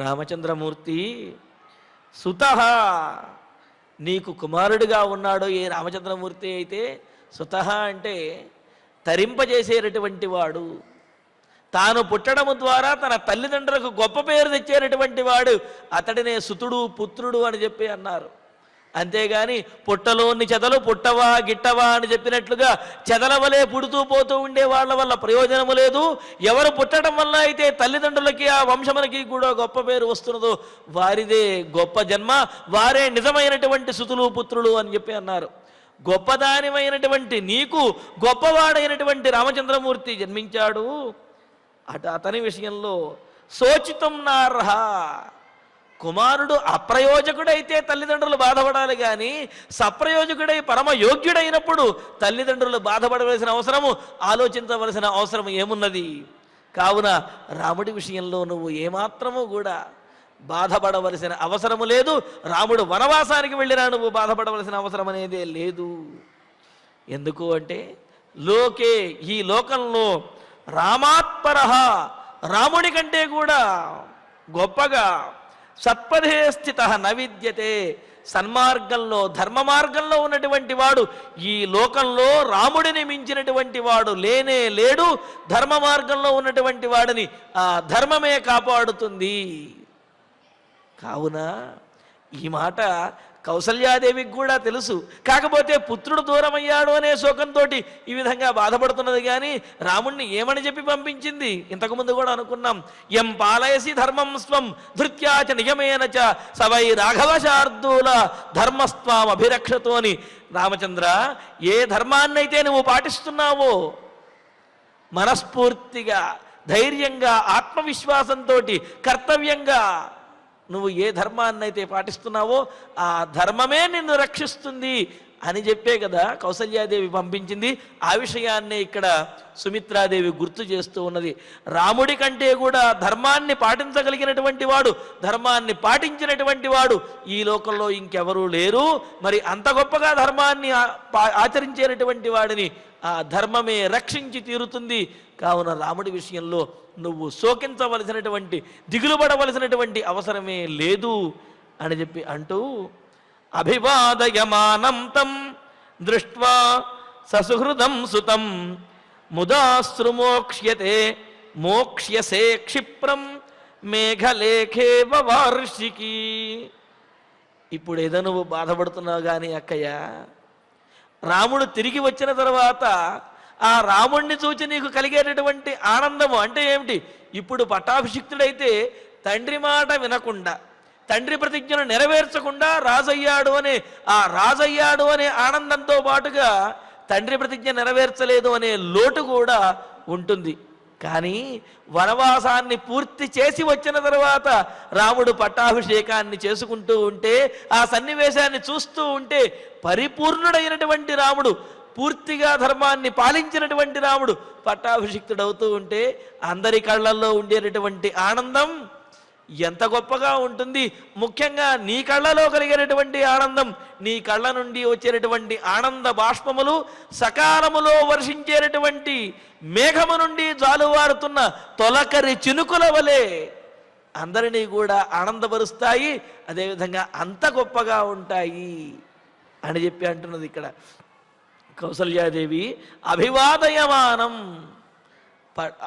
రామచంద్రమూర్తి సుతః, నీకు కుమారుడిగా ఉన్నాడు ఏ రామచంద్రమూర్తి అయితే, సుతః అంటే తరింపజేసేటటువంటి వాడు, తాను పుట్టడము ద్వారా తన తల్లిదండ్రులకు గొప్ప పేరు తెచ్చేటటువంటి వాడు, అతడినే సుతుడు పుత్రుడు అని చెప్పి అన్నారు. అంతేగాని పుట్టలోని చెదలు పుట్టవా గిట్టవా అని చెప్పినట్లుగా చెదల వలె పుడుతూ పోతూ ఉండే వాళ్ళ వల్ల ప్రయోజనము లేదు. ఎవరు పుట్టడం వల్ల అయితే తల్లిదండ్రులకి ఆ వంశములకి కూడా గొప్ప పేరు వస్తున్నదో వారిదే గొప్ప జన్మ, వారే నిజమైనటువంటి సుతులు పుత్రులు అని చెప్పి అన్నారు. గొప్పదానిమైనటువంటి నీకు గొప్పవాడైనటువంటి రామచంద్రమూర్తి జన్మించాడు. అతని విషయంలో శోచితం నార్హ, కుమారుడు అప్రయోజకుడైతే తల్లిదండ్రులు బాధపడాలి కానీ సప్రయోజకుడై పరమయోగ్యుడైనప్పుడు తల్లిదండ్రులు బాధపడవలసిన అవసరము, ఆలోచించవలసిన అవసరం ఏమున్నది? కావున రాముడి విషయంలో నువ్వు ఏమాత్రము కూడా బాధపడవలసిన అవసరము లేదు. రాముడు వనవాసానికి వెళ్ళినా నువ్వు బాధపడవలసిన అవసరం అనేదే లేదు. ఎందుకు అంటే లోకే, ఈ లోకంలో రామాత్పరః, రాముడి కంటే కూడా గొప్పగా సత్పథే స్థితః న విద్యతే, సన్మార్గంలో ధర్మ మార్గంలో ఉన్నటువంటి వాడు ఈ లోకంలో రాముడిని మించినటువంటి వాడు లేనే లేడు. ధర్మ మార్గంలో ఉన్నటువంటి వాడిని ఆ ధర్మమే కాపాడుతుంది. కావున ఈ మాట కౌసల్యాదేవికి కూడా తెలుసు. కాకపోతే పుత్రుడు దూరమయ్యాడు అనే శోకంతో ఈ విధంగా బాధపడుతున్నది కానీ రాముణ్ణి ఏమని చెప్పి పంపించింది? ఇంతకుముందు కూడా అనుకున్నాం, ఎం పాలయసి ధర్మం స్వం ధృత్యాచ నియమేన చ సవై రాఘవశార్దూల ధర్మస్వాం అభిరక్షతో అని. రామచంద్ర, ఏ ధర్మాన్నైతే నువ్వు పాటిస్తున్నావో మనస్ఫూర్తిగా ధైర్యంగా ఆత్మవిశ్వాసంతో కర్తవ్యంగా నువ్వు ఏ ధర్మాన్నైతే పాటిస్తున్నావో ఆ ధర్మమే నిన్ను రక్షిస్తుంది అని చెప్పే కదా కౌసల్యాదేవి పంపించింది. ఆ విషయాన్నే ఇక్కడ సుమిత్రాదేవి గుర్తు చేస్తూ ఉన్నది. రాముడి కంటే కూడా ధర్మాన్ని పాటించగలిగినటువంటి వాడు, ధర్మాన్ని పాటించినటువంటి వాడు ఈ లోకంలో ఇంకెవరూ లేరు. మరి అంత గొప్పగా ధర్మాన్ని ఆచరించేటటువంటి వాడిని ఆ ధర్మమే రక్షించి తీరుతుంది. కావున రాముడి విషయంలో నువ్వు శోకించవలసినటువంటి, దిగులు పడవలసినటువంటి అవసరమే లేదు అని చెప్పి అంటూ అభివాదయమానం తం దృష్ట్వా ససుహృదం సుతం ముదాశ్రుమోక్ష్యతే మోక్ష్యసే క్షిప్రం మేఘలేఖేవ వార్షికి. ఇప్పుడు ఏదో నువ్వు బాధపడుతున్నావు కానీ అక్కయ్య, రాముడు తిరిగి వచ్చిన తర్వాత ఆ రాముణ్ణి చూచి నీకు కలిగేటటువంటి ఆనందము అంటే ఏమిటి? ఇప్పుడు పట్టాభిషిక్తుడైతే తండ్రి మాట వినకుండా, తండ్రి ప్రతిజ్ఞను నెరవేర్చకుండా రాజయ్యాడు అనే ఆనందంతో పాటుగా తండ్రి ప్రతిజ్ఞ నెరవేర్చలేదు అనే లోటు కూడా ఉంటుంది. కానీ వనవాసాన్ని పూర్తి చేసి వచ్చిన తర్వాత రాముడు పట్టాభిషేకాన్ని చేసుకుంటూ ఉంటే, ఆ సన్నివేశాన్ని చూస్తూ ఉంటే పరిపూర్ణుడైనటువంటి రాముడు, పూర్తిగా ధర్మాన్ని పాలించినటువంటి రాముడు పట్టాభిషిక్తుడవుతూ ఉంటే అందరి కళ్ళల్లో ఉండేటటువంటి ఆనందం ఎంత గొప్పగా ఉంటుంది. ముఖ్యంగా నీ కళ్ళలో కలిగేటటువంటి ఆనందం, నీ కళ్ళ నుండి వచ్చేటటువంటి ఆనంద బాష్పములు సకాలములో వర్షించేటటువంటి మేఘము నుండి జాలువారుతున్న తొలకరి చినుకుల వలె అందరినీ కూడా ఆనందపరుస్తాయి. అదేవిధంగా అంత గొప్పగా ఉంటాయి అని చెప్పి అంటున్నది ఇక్కడ కౌసల్యాదేవి. అభివాదయమానం,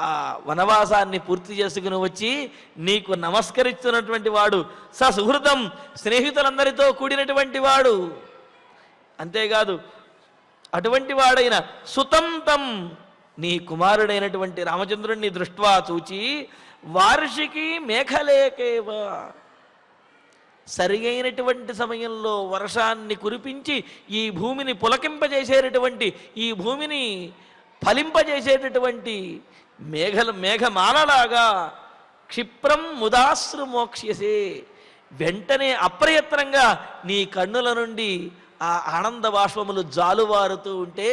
ఆ వనవాసాన్ని పూర్తి చేసుకుని వచ్చి నీకు నమస్కరిస్తున్నటువంటి వాడు, ససుహృదం, స్నేహితులందరితో కూడినటువంటి వాడు, అంతేకాదు అటువంటి వాడైన సుతంతం, నీ కుమారుడైనటువంటి రామచంద్రుణ్ణి దృష్ట్వా చూచి వార్షికి మేఘలేకేవ, సరియైనటువంటి సమయంలో వర్షాన్ని కురిపించి ఈ భూమిని పులకింపజేసేటటువంటి, ఈ భూమిని ఫలింపజేసేటటువంటి మేఘమాలలాగా క్షిప్రం ముదాశ్రు మోక్ష్యసే, వెంటనే అప్రయత్నంగా నీ కన్నుల నుండి ఆ ఆనంద బాష్పములు జాలువారుతూ ఉంటే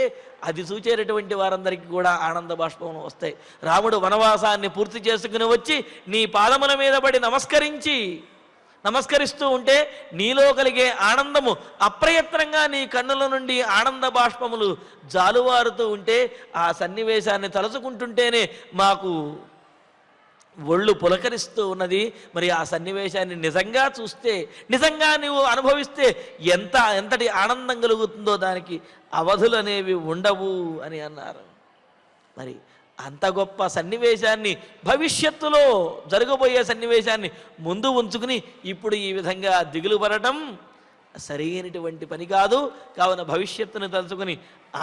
అది చూచేటటువంటి వారందరికీ కూడా ఆనంద బాష్పములు వస్తాయి. రాముడు వనవాసాన్ని పూర్తి చేసుకుని వచ్చి నీ పాదముల మీద పడి నమస్కరిస్తూ ఉంటే నీలో కలిగే ఆనందము అప్రయత్నంగా నీ కన్నుల నుండి ఆనంద బాష్పములు జాలువారుతూ ఉంటే ఆ సన్నివేశాన్ని తలుచుకుంటుంటేనే మాకు ఒళ్ళు పులకరిస్తూ ఉన్నది. మరి ఆ సన్నివేశాన్ని నిజంగా చూస్తే, నిజంగా నువ్వు అనుభవిస్తే ఎంతటి ఆనందం కలుగుతుందో దానికి అవధులు అనేవి ఉండవు అని అన్నారు. మరి అంత గొప్ప సన్నివేశాన్ని, భవిష్యత్తులో జరగబోయే సన్నివేశాన్ని ముందు ఉంచుకుని ఇప్పుడు ఈ విధంగా దిగులు పడటం సరైనటువంటి పని కాదు. కావున భవిష్యత్తును తలుచుకుని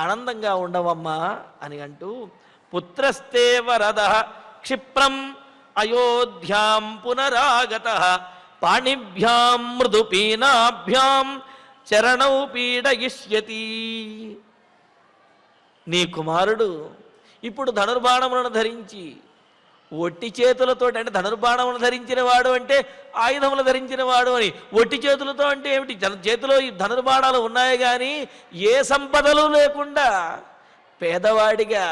ఆనందంగా ఉండవమ్మా అని అంటూ పుత్రస్తే వరద క్షిప్రం అయోధ్యాం పునరాగత పాణిభ్యాం మృదుపీనాభ్యాం చరణౌ పీడయిష్యతి. నీ కుమారుడు ఇప్పుడు ధనుర్బాణములను ధరించి, ఒట్టి చేతులతో, అంటే ధనుర్బాణములు ధరించిన వాడు అంటే ఆయుధములు ధరించిన వాడు అని, ఒట్టి చేతులతో అంటే ఏమిటి? చేతిలో ఈ ధనుర్బాణాలు ఉన్నాయి కానీ ఏ సంపదలు లేకుండా పేదవాడిగా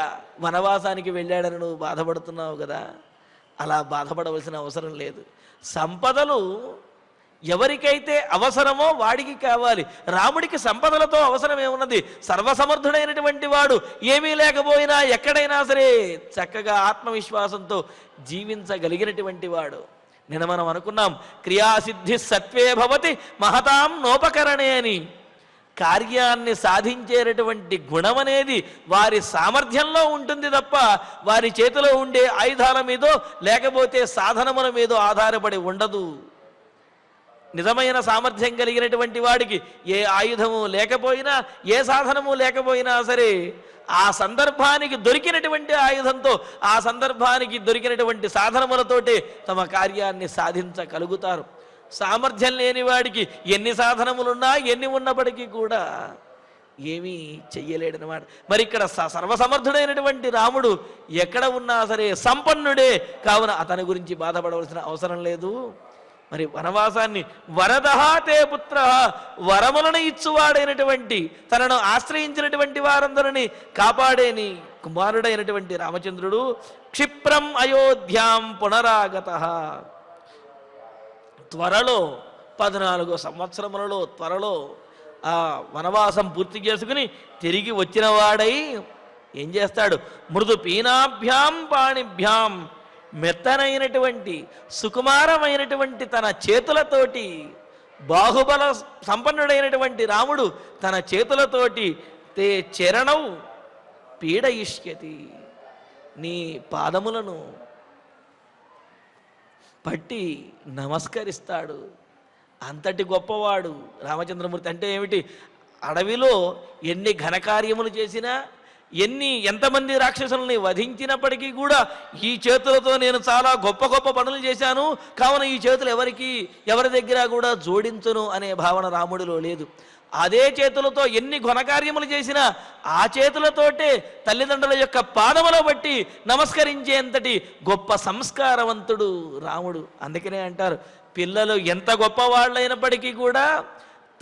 వనవాసానికి వెళ్ళాడని నువ్వు బాధపడుతున్నావు కదా. అలా బాధపడవలసిన అవసరం లేదు. సంపదలు ఎవరికైతే అవసరమో వాడికి కావాలి. రాముడికి సంపదలతో అవసరం ఏమున్నది? సర్వసమర్థుడైనటువంటి వాడు, ఏమీ లేకపోయినా ఎక్కడైనా సరే చక్కగా ఆత్మవిశ్వాసంతో జీవించగలిగినటువంటి వాడు. నిన్న మనం అనుకున్నాం, క్రియాసిద్ధి సత్వే భవతి మహతాం నోపకరణే అని. కార్యాన్ని సాధించేటటువంటి గుణం అనేది వారి సామర్థ్యంలో ఉంటుంది తప్ప వారి చేతిలో ఉండే ఆయుధాల మీదో లేకపోతే సాధనముల మీదో ఆధారపడి ఉండదు. నిజమైన సామర్థ్యం కలిగినటువంటి వాడికి ఏ ఆయుధము లేకపోయినా, ఏ సాధనము లేకపోయినా సరే ఆ సందర్భానికి దొరికినటువంటి ఆయుధంతో, ఆ సందర్భానికి దొరికినటువంటి సాధనములతోటే తమ కార్యాన్ని సాధించగలుగుతారు. సామర్థ్యం లేని వాడికి ఎన్ని సాధనములున్నా, ఎన్ని ఉన్నప్పటికీ కూడా ఏమీ చెయ్యలేడనమాట. మరి ఇక్కడ సర్వసమర్థుడైనటువంటి రాముడు ఎక్కడ ఉన్నా సరే సంపన్నుడే, కావున అతని గురించి బాధపడవలసిన అవసరం లేదు. మరి వనవాసాన్ని వరదహాతే పుత్ర, వరములను ఇచ్చువాడైనటువంటి, తనను ఆశ్రయించినటువంటి వారందరినీ కాపాడేని కుమారుడైనటువంటి రామచంద్రుడు క్షిప్రం అయోధ్యాం పునరాగత, త్వరలో 14 సంవత్సరములలో త్వరలో ఆ వనవాసం పూర్తి చేసుకుని తిరిగి వచ్చిన వాడై ఏం చేస్తాడు? మృదు పీనాభ్యాం పాణిభ్యాం, మెత్తనైనటువంటి సుకుమారమైనటువంటి తన చేతులతోటి, బాహుబల సంపన్నుడైనటువంటి రాముడు తన చేతులతోటి తే చరణౌ పీడయిష్యతి, నీ పాదములను పట్టి నమస్కరిస్తాడు. అంతటి గొప్పవాడు రామచంద్రమూర్తి. అంటే ఏమిటి? అడవిలో ఎన్ని ఘనకార్యములు చేసినా, ఎంతమంది రాక్షసుల్ని వధించినప్పటికీ కూడా ఈ చేతులతో నేను చాలా గొప్ప గొప్ప పనులు చేశాను, కావున ఈ చేతులు ఎవరి దగ్గర కూడా జోడించును అనే భావన రాముడిలో లేదు. అదే చేతులతో ఎన్ని ఘనకార్యములు చేసినా ఆ చేతులతోటే తల్లిదండ్రుల యొక్క పాదముల బట్టి నమస్కరించేంతటి గొప్ప సంస్కారవంతుడు రాముడు. అందుకనే అంటారు, పిల్లలు ఎంత గొప్పవాళ్ళైనప్పటికీ కూడా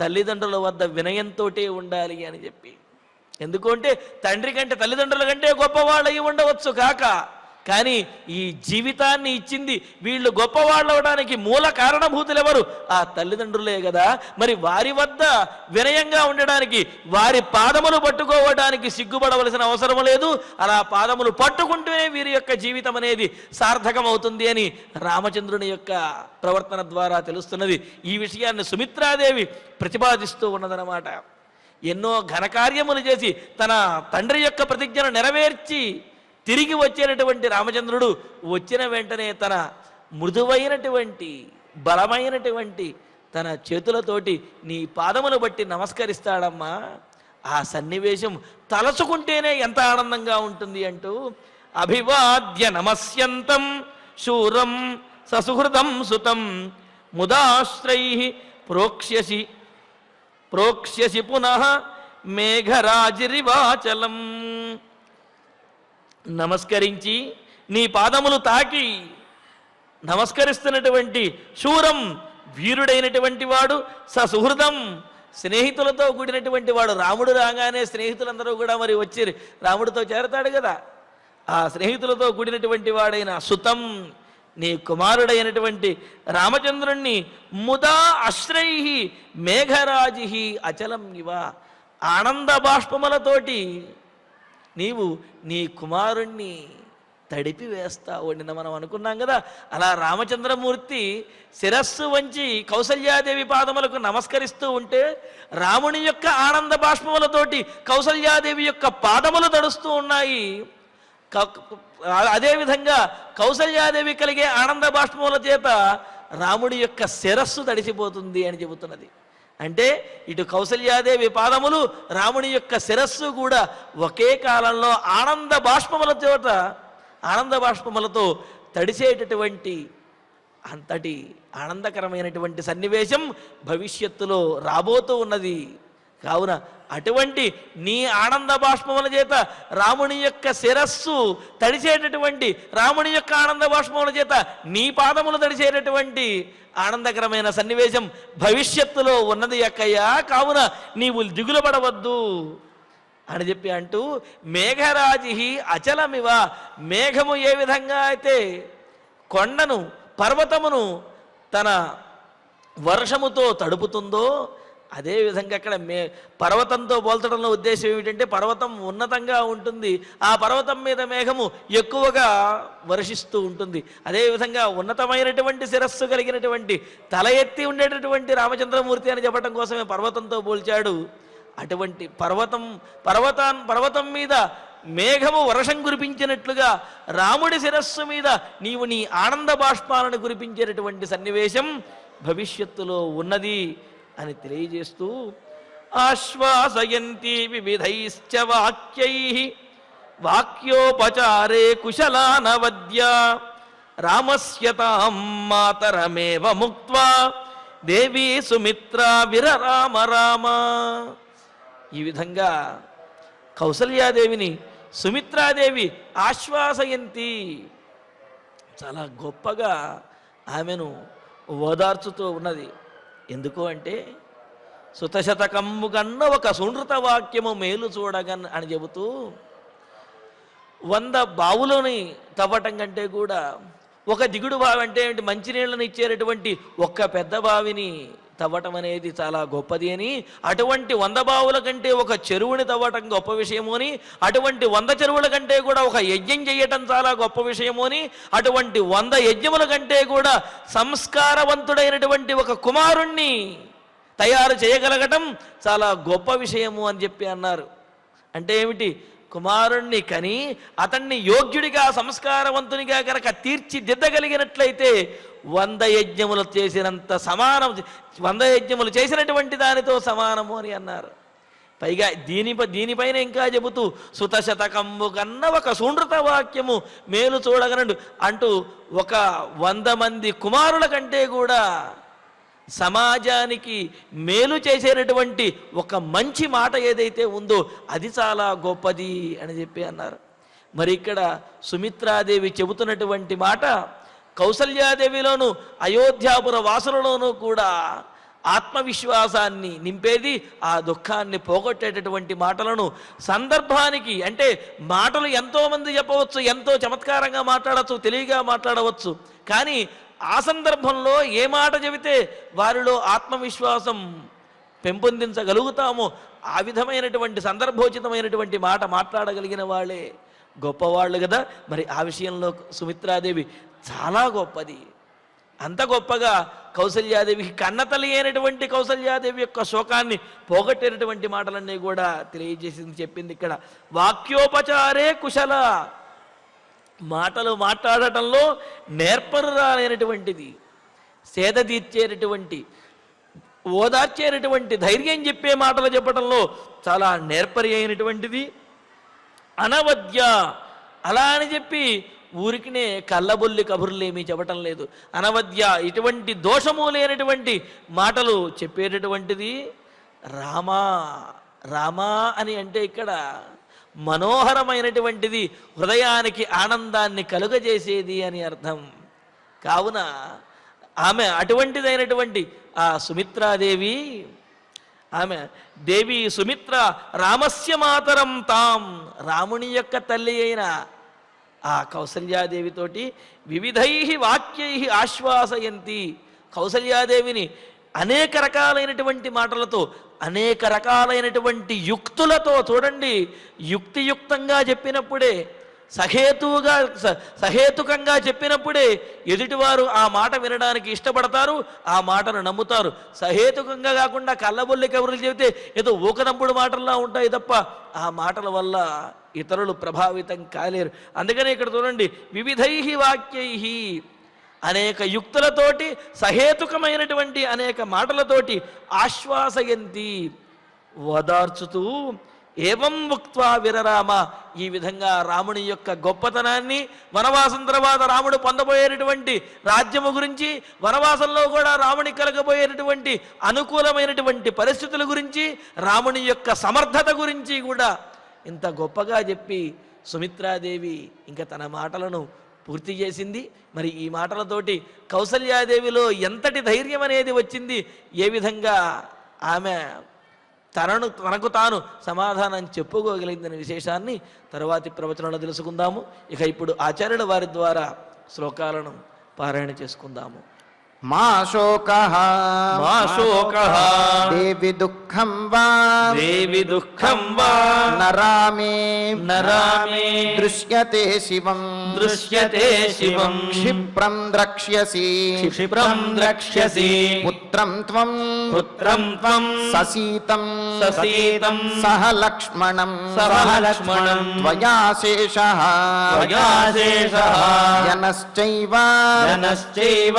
తల్లిదండ్రుల వద్ద వినయంతోటే ఉండాలి అని చెప్పి. ఎందుకంటే తండ్రి కంటే తల్లిదండ్రుల కంటే గొప్పవాళ్ళు అయి ఉండవచ్చు కాక, కానీ ఈ జీవితాన్ని ఇచ్చింది వీళ్ళు గొప్పవాళ్ళు అవడానికి మూల కారణభూతులు ఎవరు? ఆ తల్లిదండ్రులే కదా. మరి వారి వద్ద వినయంగా ఉండడానికి, వారి పాదములు పట్టుకోవడానికి సిగ్గుపడవలసిన అవసరం లేదు. అలా పాదములు పట్టుకుంటూనే వీరి యొక్క జీవితం అనేది సార్థకం అవుతుంది అని రామచంద్రుని యొక్క ప్రవర్తన ద్వారా తెలుస్తున్నది. ఈ విషయాన్ని సుమిత్రాదేవి ప్రతిపాదిస్తూ ఉన్నదన్నమాట. ఎన్నో ఘనకార్యములు చేసి తన తండ్రి యొక్క ప్రతిజ్ఞను నెరవేర్చి తిరిగి వచ్చేటటువంటి రామచంద్రుడు వచ్చిన వెంటనే తన మృదువైనటువంటి బలమైనటువంటి తన చేతులతోటి నీ పాదములు బట్టి నమస్కరిస్తాడమ్మా. ఆ సన్నివేశం తలచుకుంటేనే ఎంత ఆనందంగా ఉంటుంది అంటూ అభివాద్య నమస్యంతం శూరం ససుహృదం సుతం ముదాశ్రై ప్రోక్ష్యసి పునః మేఘరాజిరివాచలం. నమస్కరించి నీ పాదములు తాకి నమస్కరిస్తున్నటువంటి శూరం, వీరుడైనటువంటి వాడు, ససుహృదం, స్నేహితులతో కూడినటువంటి వాడు. రాముడు రాగానే స్నేహితులందరూ కూడా మరి వచ్చి రాముడితో చేరతాడు కదా. ఆ స్నేహితులతో కూడినటువంటి వాడైన సుతం, నీ కుమారుడైనటువంటి రామచంద్రుణ్ణి ముదా అశ్రై మేఘరాజి అచలం ఇవ, ఆనంద బాష్పములతోటి నీవు నీ కుమారుణ్ణి తడిపి వేస్తావు. నిన్న మనం అనుకున్నాం కదా, అలా రామచంద్రమూర్తి శిరస్సు వంచి కౌసల్యాదేవి పాదములకు నమస్కరిస్తూ ఉంటే రాముని యొక్క ఆనంద బాష్పములతోటి కౌసల్యాదేవి యొక్క పాదములు తడుస్తూ ఉన్నాయి. అదేవిధంగా కౌసల్యాదేవి కలిగే ఆనంద బాష్పముల చేత రాముడి యొక్క శిరస్సు తడిసిపోతుంది అని చెబుతున్నది. అంటే ఇటు కౌసల్యాదేవి పాదములు, రాముని యొక్క శిరస్సు కూడా ఒకే కాలంలో ఆనంద బాష్పములతో తడిసేటటువంటి అంతటి ఆనందకరమైనటువంటి సన్నివేశం భవిష్యత్తులో రాబోతూ ఉన్నది. కావున అటువంటి నీ ఆనంద బాష్పముల చేత రాముని యొక్క శిరస్సు తడిసేటటువంటి, రాముని యొక్క ఆనంద బాష్పముల చేత నీ పాదములు తడిసేటటువంటి ఆనందకరమైన సన్నివేశం భవిష్యత్తులో ఉన్నది అక్కయ్యా. కావున నీవు దిగులు పడవద్దు అని చెప్పి అంటూ మేఘరాజి అచలమివ, మేఘము ఏ విధంగా అయితే కొండను పర్వతమును తన వర్షముతో తడుపుతుందో అదేవిధంగా అక్కడ పర్వతంతో పోల్చడంలో ఉద్దేశం ఏమిటంటే పర్వతం ఉన్నతంగా ఉంటుంది, ఆ పర్వతం మీద మేఘము ఎక్కువగా వర్షిస్తూ ఉంటుంది. అదేవిధంగా ఉన్నతమైనటువంటి శిరస్సు కలిగినటువంటి తల ఎత్తి ఉండేటటువంటి రామచంద్రమూర్తి అని చెప్పడం కోసమే పర్వతంతో పోల్చాడు. అటువంటి పర్వతం మీద మేఘము వర్షం కురిపించినట్లుగా రాముడి శిరస్సు మీద నీవు నీ ఆనంద బాష్పాలను కురిపించేటటువంటి సన్నివేశం భవిష్యత్తులో ఉన్నది అని తెలియజేస్తూ ఆశ్వాసయంతి వివిధైశ్చ వాక్యైః వాక్యోపచారే కుశలానవద్య రామస్యతాం మాతరమేవ ముక్త్వా దేవీ సుమిత్రా విరరామ రామ. ఈ విధంగా కౌసల్యాదేవిని సుమిత్రాదేవి ఆశ్వాసయంతి, చాలా గొప్పగా ఆమెను ఓదార్చుతూ ఉన్నది. ఎందుకు అంటే సుతశతకమ్ము కన్న ఒక సునృత వాక్యము మేలు చూడగన్ అని చెబుతూ 100 బావులని తవ్వటం కంటే కూడా ఒక దిగుడు బావి అంటే మంచినీళ్ళని ఇచ్చేటటువంటి ఒక్క పెద్ద బావిని తవ్వటం అనేది చాలా గొప్పది అని, అటువంటి 100 బావుల కంటే ఒక చెరువుని తవ్వటం గొప్ప విషయము అని, అటువంటి 100 చెరువుల కంటే కూడా ఒక యజ్ఞం చేయటం చాలా గొప్ప విషయము అని, అటువంటి 100 యజ్ఞముల కంటే కూడా సంస్కారవంతుడైనటువంటి ఒక కుమారుణ్ణి తయారు చేయగలగటం చాలా గొప్ప విషయము అని చెప్పి అన్నారు. అంటే ఏమిటి? కుమారుణ్ణి కని అతన్ని యోగ్యుడిగా సంస్కారవంతునిగా కనుక తీర్చిదిద్దగలిగినట్లయితే 100 యజ్ఞములు చేసినంత సమానం, 100 యజ్ఞములు చేసినటువంటి దానితో సమానము అని అన్నారు. పైగా దీనిపైన ఇంకా చెబుతూ సుతశతకంబు కన్న ఒక సునృత వాక్యము మేలు చూడగలడు అంటూ ఒక 100 మంది కుమారుల కంటే కూడా సమాజానికి మేలు చేసేటటువంటి ఒక మంచి మాట ఏదైతే ఉందో అది చాలా గొప్పది అని చెప్పి అన్నారు. మరి ఇక్కడ సుమిత్రాదేవి చెబుతున్నటువంటి మాట కౌసల్యాదేవిలోను అయోధ్యాపుర వాసులలోనూ కూడా ఆత్మవిశ్వాసాన్ని నింపేది, ఆ దుఃఖాన్ని పోగొట్టేటటువంటి మాటలను సందర్భానికి, అంటే మాటలు ఎంతోమంది చెప్పవచ్చు, ఎంతో చమత్కారంగా మాట్లాడవచ్చు, తెలివిగా మాట్లాడవచ్చు, కానీ ఆ సందర్భంలో ఏ మాట చెబితే వారిలో ఆత్మవిశ్వాసం పెంపొందించగలుగుతామో ఆ విధమైనటువంటి సందర్భోచితమైనటువంటి మాట మాట్లాడగలిగిన వాళ్ళే గొప్పవాళ్ళు కదా. మరి ఆ విషయంలో సుమిత్రాదేవి చాలా గొప్పది. అంత గొప్పగా కౌసల్యాదేవికి కన్నతల్లి అయినటువంటి కౌసల్యాదేవి యొక్క శోకాన్ని పోగొట్టేటటువంటి మాటలన్నీ కూడా తెలియజేసింది, చెప్పింది ఇక్కడ. వాక్యోపచారే కుశల, మాటలు మాట్లాడటంలో నేర్పరురాలైనటువంటిది, సేద తీర్చేటటువంటి, ఓదార్చేటటువంటి, ధైర్యం చెప్పే మాటలు చెప్పడంలో చాలా నేర్పరి అయినటువంటిది. అనవద్య, అలా అని చెప్పి ఊరికినే కళ్ళబొల్లి కబుర్లు ఏమీ చెప్పటం లేదు. అనవద్య, ఇటువంటి దోషము లేనటువంటి మాటలు చెప్పేటటువంటిది. రామా, రామా అని అంటే ఇక్కడ మనోహరమైనటువంటిది, హృదయానికి ఆనందాన్ని కలుగజేసేది అని అర్థం. కావున ఆమె అటువంటిదైనటువంటి ఆ సుమిత్రాదేవి, ఆమె దేవి సుమిత్ర రామస్య మాతరం తాం, రాముని యొక్క తల్లి అయిన ఆ కౌసల్యాదేవితోటి వివిధై వాక్యై ఆశ్వాసయంతి, కౌసల్యాదేవిని అనేక రకాలైనటువంటి మాటలతో, అనేక రకాలైనటువంటి యుక్తులతో, చూడండి యుక్తియుక్తంగా చెప్పినప్పుడే, సహేతుకంగా చెప్పినప్పుడే ఎదుటివారు ఆ మాట వినడానికి ఇష్టపడతారు, ఆ మాటను నమ్ముతారు. సహేతుకంగా కాకుండా కళ్ళబొల్లి కబుర్లు చెబితే ఏదో ఊకనంపుడు మాటల్లా ఉంటాయి తప్ప ఆ మాటల వల్ల ఇతరులు ప్రభావితం కాలేరు. అందుకనే ఇక్కడ చూడండి వివిధై వాక్యై, అనేక యుక్తులతోటి, సహేతుకమైనటువంటి అనేక మాటలతోటి ఆశ్వాసయంతి, ఓదార్చుతూ, ఏవం ఉక్త్వా విరరామ, ఈ విధంగా రాముని యొక్క గొప్పతనాన్ని, వనవాసం తర్వాత రాముడు పొందబోయేటటువంటి రాజ్యము గురించి, వనవాసంలో కూడా రాముని కలగబోయేటటువంటి అనుకూలమైనటువంటి పరిస్థితుల గురించి, రాముని యొక్క సమర్థత గురించి కూడా ఇంత గొప్పగా చెప్పి సుమిత్రాదేవి ఇంకా తన మాటలను పూర్తి చేసింది. మరి ఈ మాటలతోటి కౌసల్యాదేవిలో ఎంతటి ధైర్యం అనేది వచ్చింది, ఏ విధంగా ఆమె తనకు తాను సమాధానం చెప్పుకోగలిగిందనే విశేషాన్ని తరువాతి ప్రవచనంలో తెలుసుకుందాము. ఇక ఇప్పుడు ఆచార్యుల వారి ద్వారా శ్లోకాలను పారాయణ చేసుకుందాము. మా శోకః మా శోకః దేవి దుఃఖం వా దేవి దుఃఖం వా నరామే నరామే దృశ్యతే శివం దృశ్యతే శివం క్షిప్రం ద్రక్ష్యసి క్షిప్రం ద్రక్ష్యసి పుత్రం త్వం పుత్రం త్వం ససీతం ససీతం సహ లక్ష్మణం లక్ష్మణం త్వయా శేషః త్వయాశేషః జనశ్చైవ జనశ్చైవ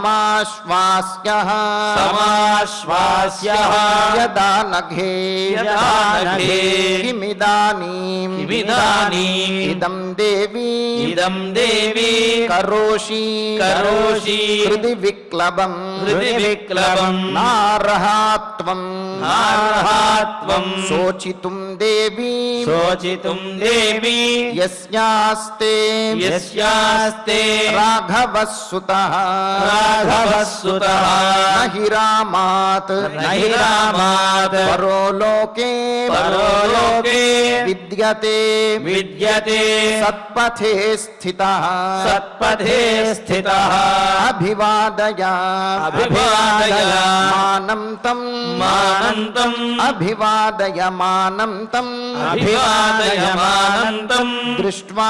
సమాశ్వాస్యః సమాశ్వాస్యః యదా నఘే యదా నఘే కిమిదానీం కిమిదానీం ఇదం దేవి ఇదం దేవి కరోషి కరోషి హృది విక్లవం హృది విక్లవం నార్హాత్వం నార్హాత్వం శోచితుం దేవి శోచితుం దేవి యస్యాస్తే యస్యాస్తే రాఘవస్సుతః రాఘవస్సుతః నహి రామాత్ నహి రామాత్ పరోలోకే పరోలోకే విద్యతే విద్యతే సత్పథే స్థితః సత్పథే స్థితః అభివాదయ అభివాదయ మానం తం మానంతం అభివాదయ మానం తం అభివాదయ మానంతం దృష్ట్వా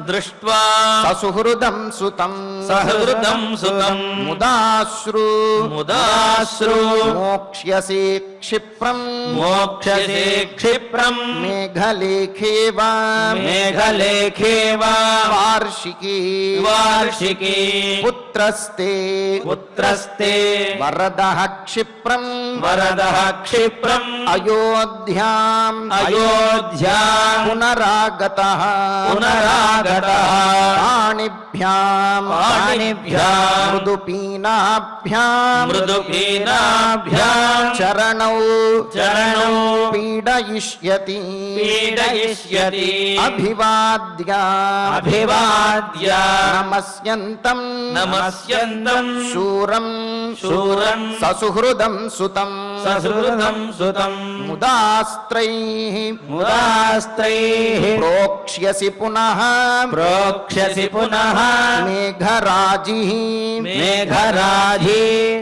దృష్ట్వా ససుహృదం సుతం సహృదం సుతం ముదాశ్రు ముదాశ్రు మోక్ష్యసి క్షిప్రం మోక్షసే క్షిప్రం మేఘలేఖేవ మేఘలేఖేవ వార్షికీ వార్షికీ పుత్రస్తే పుత్రస్తే వరదః క్షిప్రం వరదః క్షిప్రం అయోధ్యాం అయోధ్యా పునరాగతః పునరాగతః పాణిభ్యాం పాణిభ్యాం మృదుపీనాభ్యాం మృదుపీనాభ్యాం చరణౌ చరణౌ పీడయిష్యతి పీడయిష్యతి అభివాద్య అభివాద్య నమస్యంతం నమస్యంతం శూరం శూరం ససుహృదం సుతం సహృదం సుతం ముదాస్త్రైః ముదాస్త్రైః ప్రోక్ష్యసి పునః ప్రోక్ష్యసి పునః మేఘరాజిః మేఘరాజీ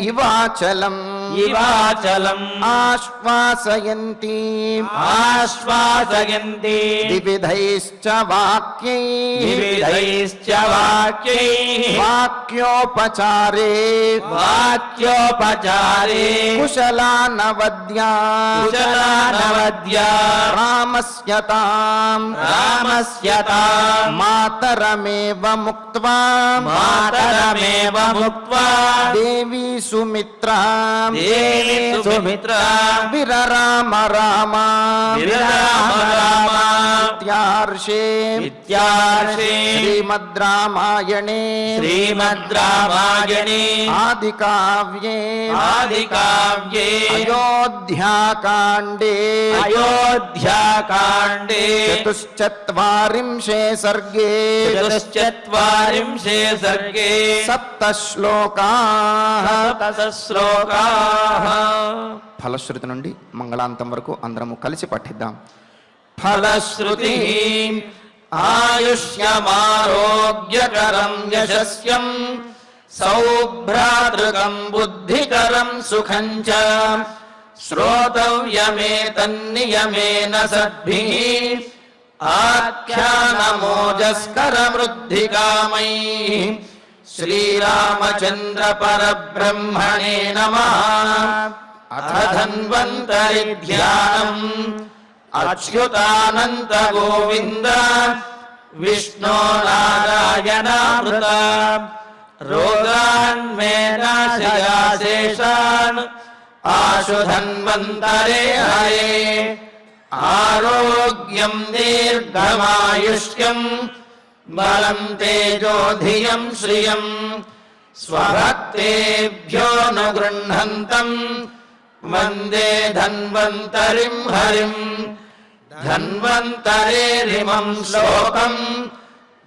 ఇవాచలం ఇవాచలం ఆశ్వాసయంతి ఆశ్వాసయంతి వివిధైశ్చ వాక్యైః వివిధైశ్చ వాక్యైః వాక్యోపచారే వాక్యోపచారే కుశలానవద్యా కుశలానవద్యా రామస్యతాం రామస్యతాం మాతరమేవ ముక్త్వా మాతరమేవ ముక్త్వా దేవీ సుమిత్రా దేవి సుమిత్రా విరరామ రామ విరరామ రామ ఇత్యార్షే ఇత్యార్షే శ్రీమద్ రామాయణే శ్రీమద్ రామాయణే ఆదికావ్యే ఆదికావ్యే అయోధ్యాకాండే అయోధ్యాకాండే చతుశ్చత్వారింశే సర్గే చతుశ్చత్వారింశే సర్గే సప్తశ్లోకాః సప్తశ్లోకాః ఫలశ్రుతి నుండి మంగళాంతం వరకు అందరము కలిసి పఠిద్దాం. ఫలశ్రుతి ఆయుష్యమారోగ్యకరం యశస్యం సౌభ్రాతృకం బుద్ధికరం సుఖం చ శ్రోతవ్యమేతన్నియమేన సద్భిః ఆఖ్యానమోజస్కరమృద్ధికామైః శ్రీరామచంద్ర పరబ్రహ్మణే నమః. అథ ధన్వంతరి ధ్యానం అచ్యుతానంత గోవింద విష్ణో నారాయణామృత రోగాన్మే నాశయాశేషాన్ ఆశు ధన్వంతరే హరే ఆరోగ్యం దీర్ఘమాయుష్యం బలం తేజోధియం శ్రియం స్వభక్తేభ్యో ను గృహంతం వందే ధన్వంతరిం హరిం. ధన్వంతరేరిమం శ్లోకం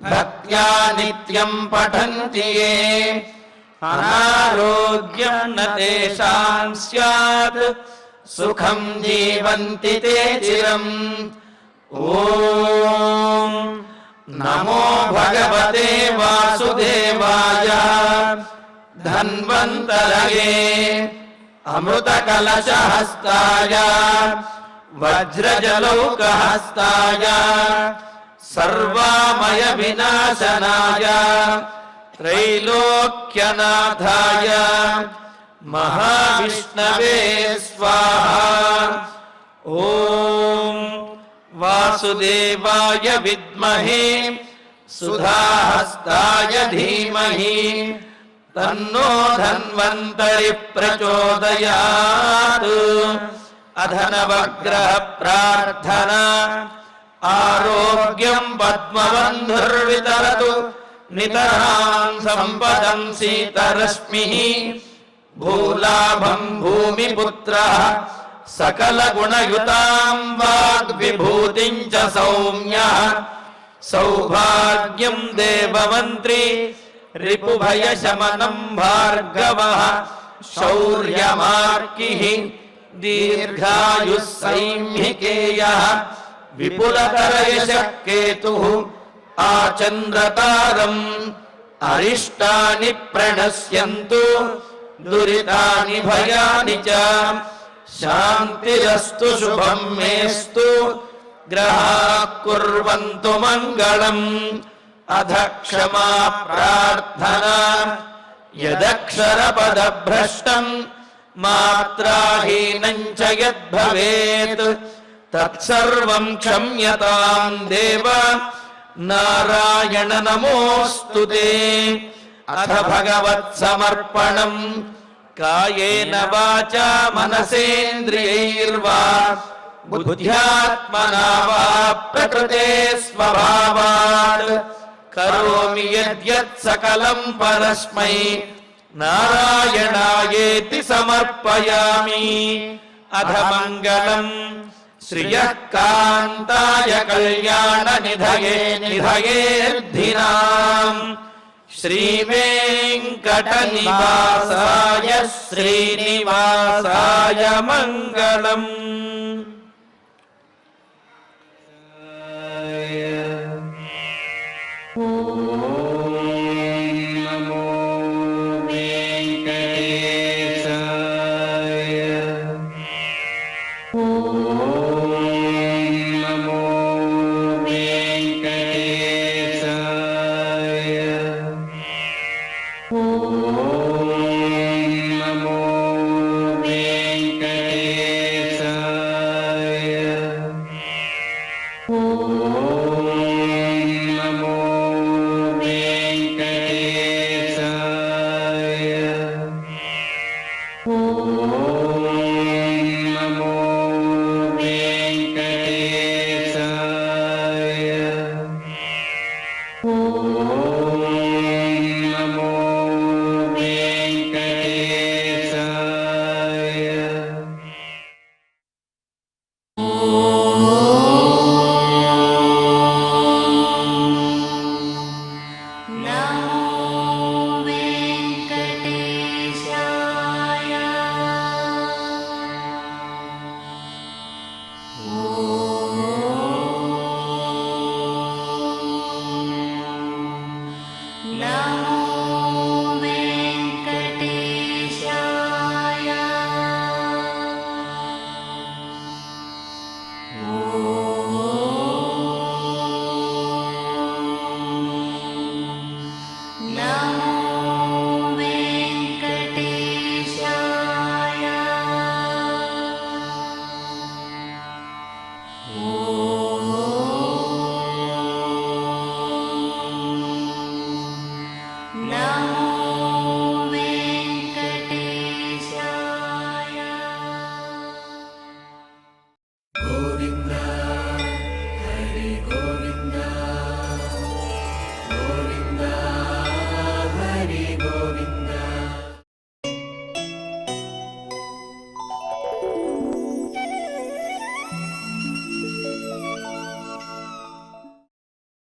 భక్త్యా నిత్యం పఠంతి యే అనారోగ్యం న తేషాం స్యాత్ సుఖం జీవంతి తే చిరం. ఓం నమో భగవతే వాసుదేవాయ ధన్వంతరయే అమృతకలశహస్తాయ వజ్రజలౌకహస్తాయ సర్వామయ వినాశనాయ త్రైలోక్యనాథాయ మహావిష్ణవే స్వాహా. ఓం వాసుదేవాయ విద్మహే సుధాహస్తాయ ధీమహి తన్నో ధన్వంతరి ప్రచోదయాత్. అధనవగ్రహ ప్రార్థన ఆరోగ్యం పద్మబంధుర్వితరతు నితరాం సంపదం సీతరశ్మి భూలాభం భూమిపుత్రః సకలగుణయుతాం వాగ్విభూతిం చ సౌమ్యః సౌభాగ్యం దేవమంత్రి రిపుభయశమనం భార్గవః శౌర్యమార్కిః దీర్ఘాయుః సైంహికేయః విపులతరయశః కేతుః ఆచంద్రతారం అరిష్టాని ప్రణశ్యంతు దురితాని భయాని చ శాంతిరస్తు శుభం మేస్తు గ్రహాః కుర్వంతు మంగళం అధ క్షమా ప్రార్థనా యదక్షరపదభ్రష్టం మాత్రాహీనం చ యద్భవేత్ తత్సర్వం క్షమ్యతాం దేవ నారాయణ నమోస్తుతే అథ భగవత్సమర్పణం కాయేన వాచా మనసేంద్రియైర్వా బుద్ధ్యాత్మనా వా ప్రకృతే స్వభావాత్ కరోమి యద్యత్ సకలం పరస్మై నారాయణాయేతి సమర్పయామి అథ మంగళం శ్రియః కాంతాయ కళ్యాణ నిధయే నిధయేర్ధినాం శ్రీవేంకటనివాసాయ శ్రీనివాసాయ మంగళం. ఓం